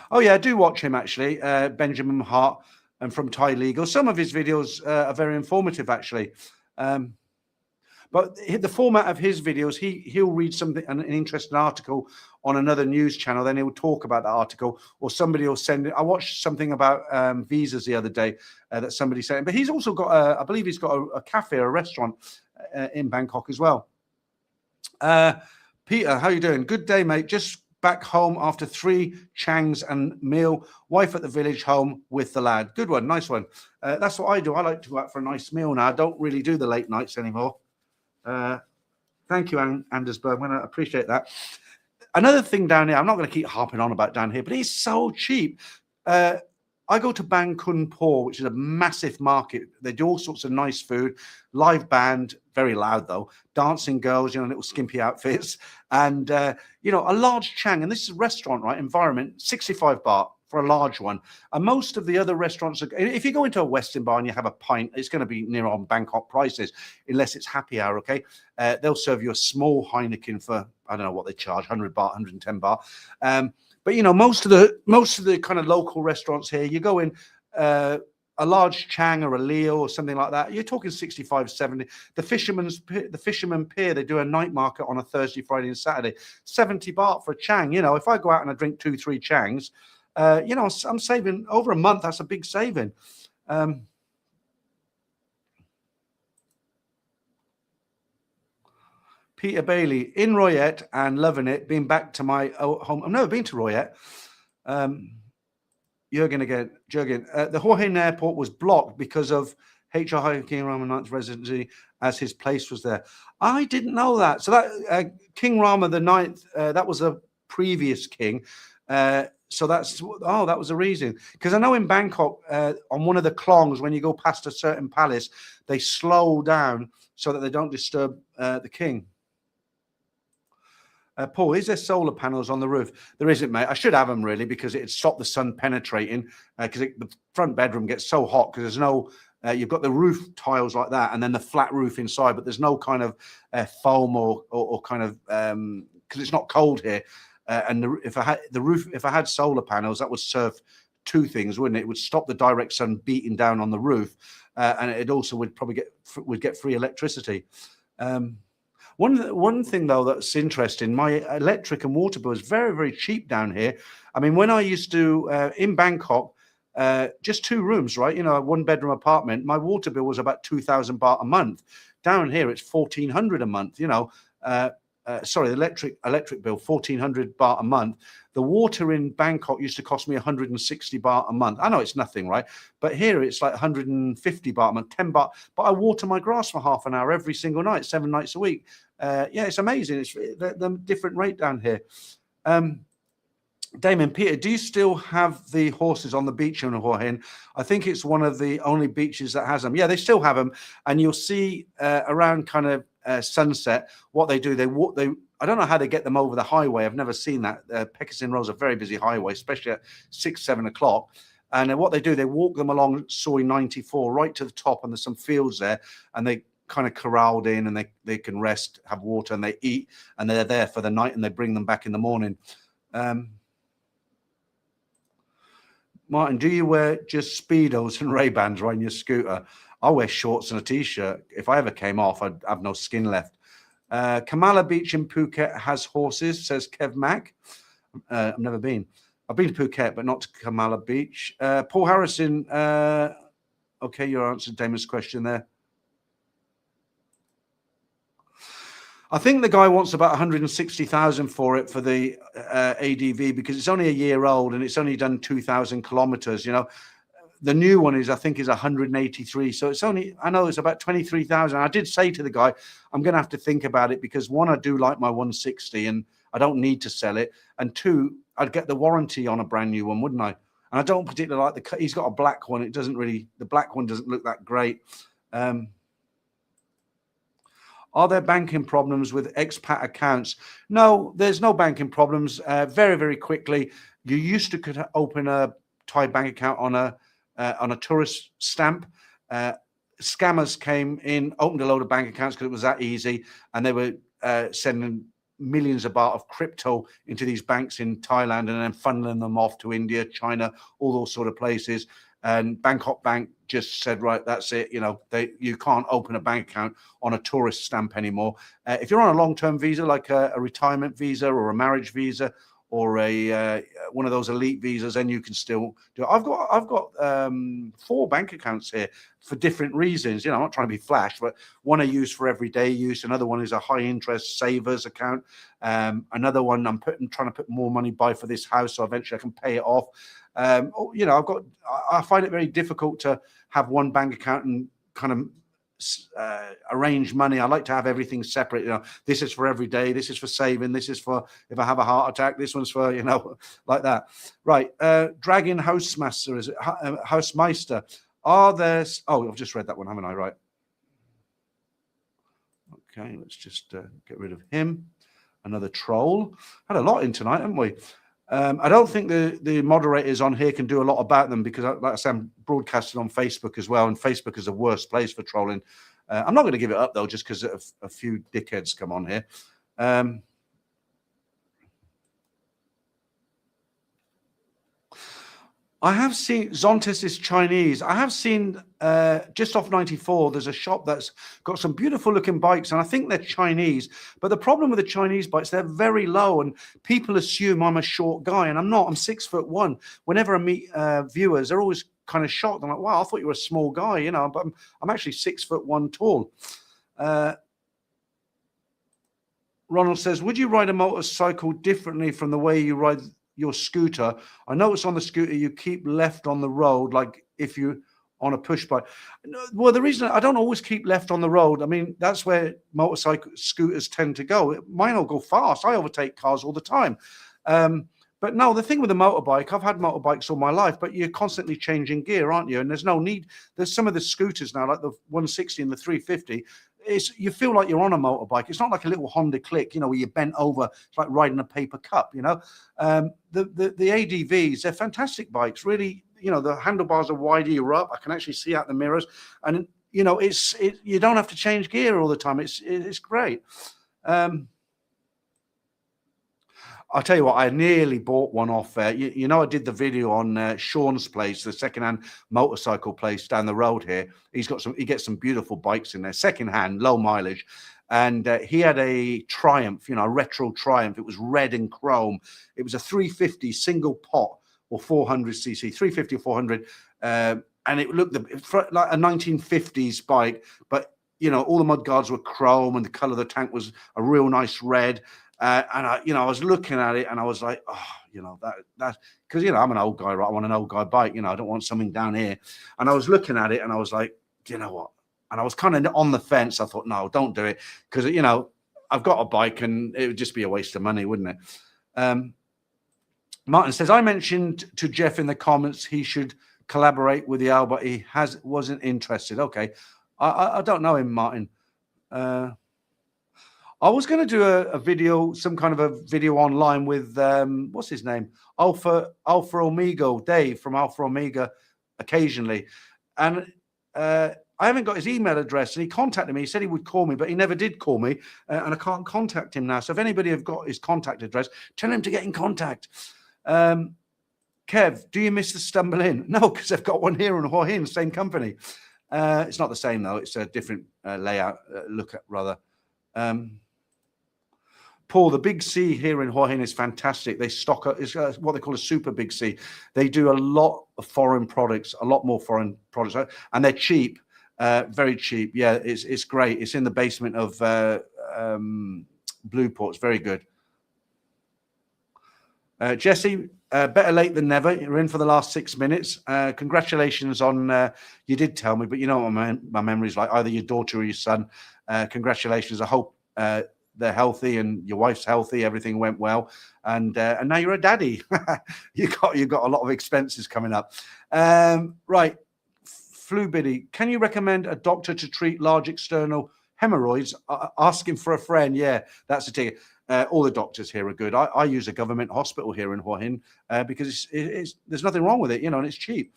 Oh, yeah, I do watch him, actually, Benjamin Hart, and from Thai Legal. Some of his videos are very informative, actually. But the format of his videos, he'll read something, an interesting article on another news channel, then he'll talk about that article, or somebody will send it. I watched something about visas the other day that somebody sent, but he's also got, I believe he's got a cafe, a restaurant in Bangkok as well. Peter, how you doing? Good day, mate. Just back home after 3 changs and meal. Wife at the village home with the lad. Good one, nice one. That's what I do. I like to go out for a nice meal now. I don't really do the late nights anymore. Thank you, Anders Bergman. I appreciate that. Another thing down here, I'm not going to keep harping on about down here, but it's so cheap. I go to Bang Khun Po, which is a massive market. They do all sorts of nice food, live band, very loud though, dancing girls, you know, little skimpy outfits, and you know, a large chang. And this is a restaurant, right? Environment, 65 baht for a large one. And most of the other restaurants, if you go into a Western bar and you have a pint, it's going to be near on Bangkok prices, unless it's happy hour, okay? They'll serve you a small Heineken for, I don't know what they charge, 100 baht, 110 baht. But, you know, most of the kind of local restaurants here, you go in, a large Chang or a Leo or something like that, you're talking 65, 70. The Fisherman Pier, they do a night market on a Thursday, Friday and Saturday, 70 baht for a Chang. You know, if I go out and I drink 2-3 Changs, you know, I'm saving over a month. That's a big saving. Peter Bailey, in Royette and loving it. Been back to my home. I've never been to Royette. Jürgen again. The Hua Hin airport was blocked because of HR King Roman 9th residency as his place was there. I didn't know that. So that King Rama the Ninth, that was a previous king. So that was the reason. Because I know in Bangkok, on one of the klongs, when you go past a certain palace, they slow down so that they don't disturb the king. Paul, is there solar panels on the roof? There isn't, mate. I should have them really, because it'd stop the sun penetrating, because the front bedroom gets so hot because there's no, you've got the roof tiles like that and then the flat roof inside, but there's no kind of foam or kind of, because it's not cold here. And if I had solar panels, that would serve two things, wouldn't it? It would stop the direct sun beating down on the roof, and it also would probably get free electricity. One thing though that's interesting, my electric and water bill is very, very cheap down here. I mean, when I used to in Bangkok, just 2 rooms, right? You know, a 1-bedroom apartment. My water bill was about 2,000 baht a month. Down here, it's 1,400 a month. You know, sorry, the electric bill 1,400 baht a month. The water in Bangkok used to cost me 160 baht a month. I know it's nothing, right? But here it's like 150 baht a month, 10 baht. But I water my grass for half an hour every single night, 7 nights a week. Yeah, it's amazing. It's the different rate down here. Damon, Peter, do you still have the horses on the beach in Hua Hin? I think it's one of the only beaches that has them. Yeah, they still have them, and you'll see around kind of sunset what they do. They walk. I don't know how they get them over the highway. I've never seen that. Peckerson Road's a very busy highway, especially at 6, 7 o'clock. And what they do, they walk them along Soi 94 right to the top, and there's some fields there, and they kind of corralled in, and they can rest, have water, and they eat, and they're there for the night, and they bring them back in the morning. Martin, do you wear just Speedos and Ray-Bans riding your scooter? I wear shorts and a t-shirt. If I ever came off, I'd have no skin left. Kamala Beach in Phuket has horses, says Kev Mack. I've never been. I've been to Phuket, but not to Kamala Beach. Paul Harrison, okay, you answered Damon's question there. I think the guy wants about 160,000 for it for the ADV, because it's only a year old and it's only done 2,000 kilometers. You know, the new one is, I think, is 183. So it's only, I know it's about 23,000. I did say to the guy, I'm going to have to think about it, because one, I do like my 160 and I don't need to sell it. And two, I'd get the warranty on a brand new one, wouldn't I? And I don't particularly like the, he's got a black one. It doesn't really, the black one doesn't look that great. Are there banking problems with expat accounts? No, there's no banking problems. Very, very quickly, you used to could open a Thai bank account on a tourist stamp. Scammers came in, opened a load of bank accounts because it was that easy, and they were sending millions of baht of crypto into these banks in Thailand and then funneling them off to India, China, all those sort of places. And Bangkok Bank just said, right, that's it. You know, you can't open a bank account on a tourist stamp anymore. If you're on a long-term visa, like a retirement visa or a marriage visa or a one of those elite visas, then you can still do it. I've got 4 bank accounts here for different reasons. You know, I'm not trying to be flash, but one I use for everyday use. Another one is a high-interest savers account. Another one I'm trying to put more money by for this house, so eventually I can pay it off. You know, I find it very difficult to have one bank account and kind of arrange money. I like to have everything separate. You know, this is for every day, this is for saving, this is for if I have a heart attack, this one's for, you know, like that. Right. Dragon Housemaster, is it Housemeister? Are there, oh, I've just read that one, haven't I? Right. Okay, let's just get rid of him. Another troll. Had a lot in tonight, haven't we? I don't think the moderators on here can do a lot about them, because, like I said, I'm broadcasting on Facebook as well, and Facebook is the worst place for trolling. I'm not going to give it up, though, just because a few dickheads come on here. I have seen Zontes is Chinese. I have seen just off 94, there's a shop that's got some beautiful looking bikes, and I think they're Chinese. But the problem with the Chinese bikes, they're very low, and people assume I'm a short guy, and I'm not. I'm 6'1". Whenever I meet viewers, they're always kind of shocked. I'm like, wow, I thought you were a small guy, you know, but I'm actually 6'1" tall. Ronald says, would you ride a motorcycle differently from the way you ride your scooter? I notice on the scooter you keep left on the road, like if you on a push bike. Well, the reason I don't always keep left on the road, I mean, that's where motorcycle scooters tend to go. Mine will go fast. I overtake cars all the time. But no, the thing with a motorbike, I've had motorbikes all my life, but you're constantly changing gear, aren't you? And there's no need. There's some of the scooters now, like the 160 and the 350. You feel like you're on a motorbike. It's not like a little Honda Click, you know, where you bent over. It's like riding a paper cup, you know. The ADVs, they're fantastic bikes. Really, you know, the handlebars are wider. You're up. I can actually see out the mirrors, and you know, you don't have to change gear all the time. It's great. I'll tell you what, I nearly bought one off. You know, I did the video on Sean's place, the secondhand motorcycle place down the road here. He gets some beautiful bikes in there, secondhand, low mileage. And he had a Triumph, you know, a retro Triumph. It was red and chrome. It was a 350 single pot or 400cc, 350 or 400. And it looked like a 1950s bike, but, you know, all the mudguards were chrome and the color of the tank was a real nice red. And I was looking at it and I was like, oh, you know, that's because, you know, I'm an old guy, right? I want an old guy bike, you know, I don't want something down here. And I was looking at it and I was like, you know what? And I was kind of on the fence. I thought, no, don't do it. Because, you know, I've got a bike and it would just be a waste of money, wouldn't it? Martin says, I mentioned to Jeff in the comments he should collaborate with the Al, but he wasn't interested. Okay. I don't know him, Martin. I was going to do a video, some kind of a video online with, what's his name? Alpha Omega, Dave from Alpha Omega occasionally. And I haven't got his email address. And he contacted me. He said he would call me, but he never did call me. And I can't contact him now. So if anybody have got his contact address, tell him to get in contact. Kev, do you miss the Stumble In? No, because I've got one here in Hua Hin, same company. It's not the same, though. It's a different layout, look at, rather. Paul, the Big C here in Hua Hin is fantastic. They stock it's what they call a super Big C. They do a lot of foreign products, a lot more foreign products, and they're cheap, very cheap. Yeah, it's great. It's in the basement of Blueport. It's very good. Jesse, better late than never. You're in for the last 6 minutes. Congratulations on, you did tell me, but you know what my memory's like, either your daughter or your son. Congratulations. I hope they're healthy and your wife's healthy. Everything went well. And now you're a daddy. You've got a lot of expenses coming up. Right. Flu Biddy, can you recommend a doctor to treat large external hemorrhoids? Asking for a friend. Yeah, that's a ticket. All the doctors here are good. I use a government hospital here in Hua Hin because there's nothing wrong with it, you know, and it's cheap.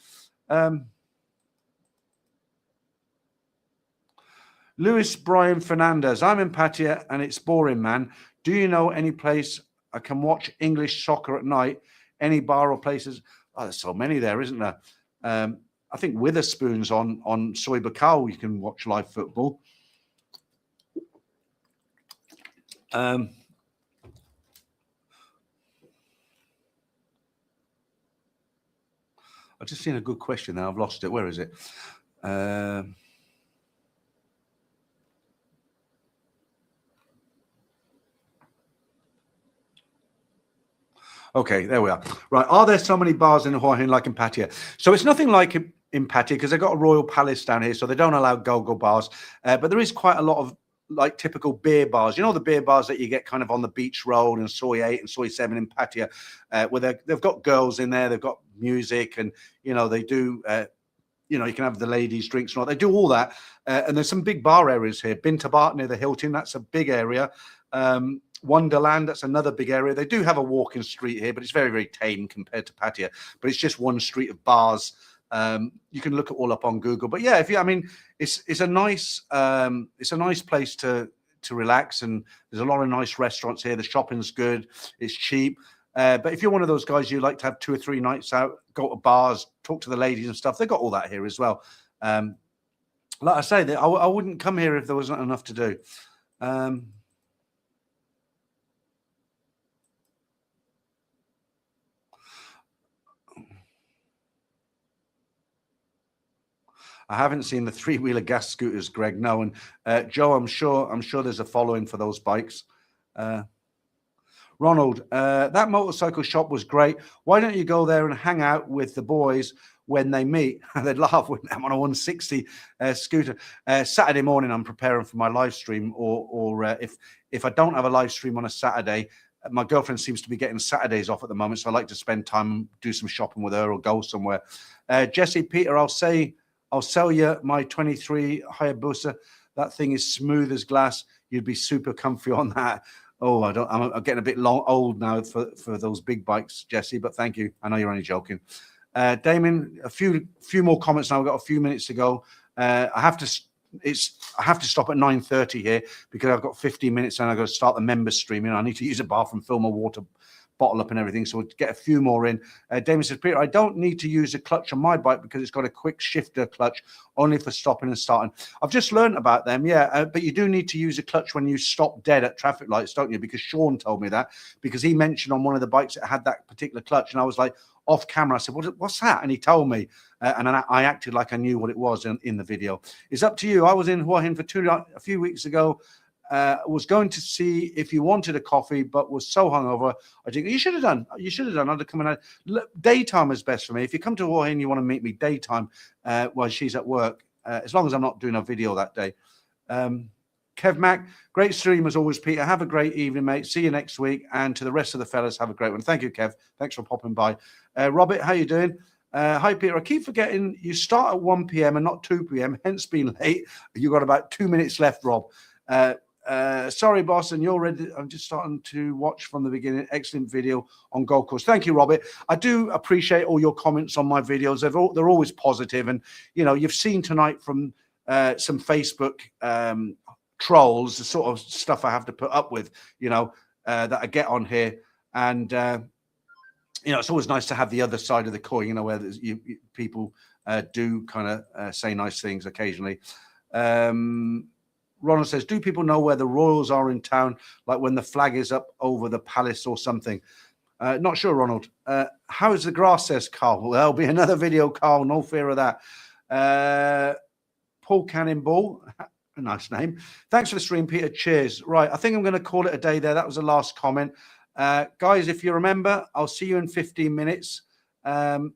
Luis Brian Fernandez, I'm in Pattaya and it's boring, man. Do you know any place I can watch English soccer at night? Any bar or places? Oh, there's so many there, isn't there? I think Witherspoon's on Soy Bacau. You can watch live football. I've just seen a good question there. I've lost it. Where is it? Okay, there we are. Right. Are there so many bars in Hua Hin like in Pattaya? So it's nothing like in Pattaya because they've got a Royal Palace down here, so they don't allow go-go bars. But there is quite a lot of like typical beer bars. You know, the beer bars that you get kind of on the beach road and Soy 8 and Soy 7 in Pattaya, where they've got girls in there, they've got music, and, you know, they do, you know, you can have the ladies' drinks and all. They do all that. And there's some big bar areas here. Bintabat near the Hilton, that's a big area. Wonderland, that's another big area. They do have a walking street here, but it's very, very tame compared to Pattaya. But it's just one street of bars. You can look it all up on Google. But yeah, I mean, it's a nice place to relax, and there's a lot of nice restaurants here. The shopping's good, it's cheap. But if you're one of those guys who like to have 2 or 3 nights out, go to bars, talk to the ladies and stuff, they've got all that here as well. Like I say, I wouldn't come here if there wasn't enough to do. I haven't seen the 3-wheeler gas scooters, Greg. No, and Joe, I'm sure there's a following for those bikes. Ronald, that motorcycle shop was great. Why don't you go there and hang out with the boys when they meet. They'd laugh when I'm on a 160 scooter. Saturday morning, I'm preparing for my live stream, or if I don't have a live stream on a Saturday, my girlfriend seems to be getting Saturdays off at the moment, so I like to spend time, do some shopping with her or go somewhere. Jesse, Peter, I'll sell you my 23 Hayabusa. That thing is smooth as glass. You'd be super comfy on that. Oh, I'm getting a bit old now for those big bikes, Jesse, but thank you. I know you're only joking. Damien, a few more comments now. We've got a few minutes to go. I have to stop at 9:30 here because I've got 15 minutes and I've got to start the member streaming. I need to use a bathroom, fill my water bottle up and everything, so we'll get a few more in. Damien says, Peter, I don't need to use a clutch on my bike because it's got a quick shifter clutch only for stopping and starting. I've just learned about them, but you do need to use a clutch when you stop dead at traffic lights, don't you? Because Sean told me that, because he mentioned on one of the bikes that had that particular clutch, and I was like, off camera, I said, what's that? And he told me, and I acted like I knew what it was in the video. It's up to you. I was in Hua Hin for a few weeks ago. Was going to see if you wanted a coffee, but was so hungover. I think you should have done. I'd have come in. Daytime is best for me. If you come to Hua Hin, you want to meet me daytime while she's at work, as long as I'm not doing a video that day. Kev Mac, great stream as always, Peter. Have a great evening, mate. See you next week. And to the rest of the fellas, have a great one. Thank you, Kev. Thanks for popping by. Robert, how you doing? Hi, Peter. I keep forgetting you start at 1 p.m. and not 2 p.m. Hence being late. You got about 2 minutes left, Rob. Sorry, boss, and you're ready. I'm just starting to watch from the beginning. Excellent video on Gold Coast. Thank you, Robert. I do appreciate all your comments on my videos. They're always positive, and you've seen tonight from some Facebook trolls, the sort of stuff I have to put up with, that I get on here, and it's always nice to have the other side of the coin, where people do kind of say nice things occasionally. Ronald says, do people know where the royals are in town, like when the flag is up over the palace or something? Not sure, Ronald. How is the grass, says Carl? Well, there'll be another video, Carl. No fear of that. Paul Cannonball. A nice name. Thanks for the stream, Peter. Cheers. Right, I think I'm going to call it a day there. That was the last comment. Guys, if you remember, I'll see you in 15 minutes. I've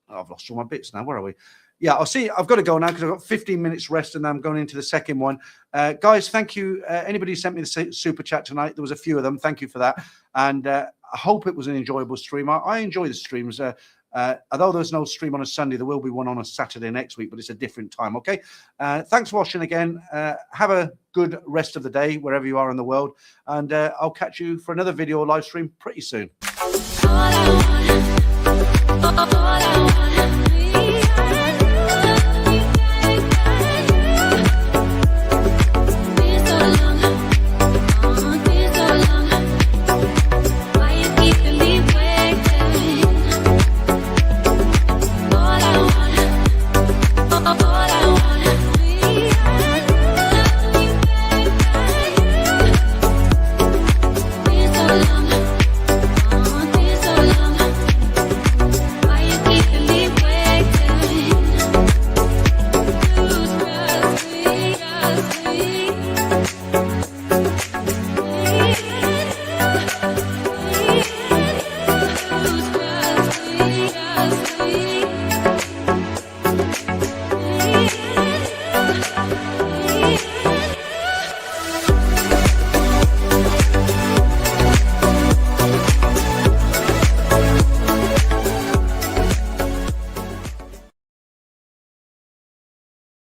lost all my bits now. Where are we? Yeah, I'll see. I've got to go now because I've got 15 minutes rest and then I'm going into the second one. Guys, thank you. Anybody who sent me the super chat tonight, there was a few of them. Thank you for that. And I hope it was an enjoyable stream. I enjoy the streams. Although there's no stream on a Sunday, there will be one on a Saturday next week, but it's a different time, okay? Thanks for watching again. Have a good rest of the day, wherever you are in the world. And I'll catch you for another video or live stream pretty soon.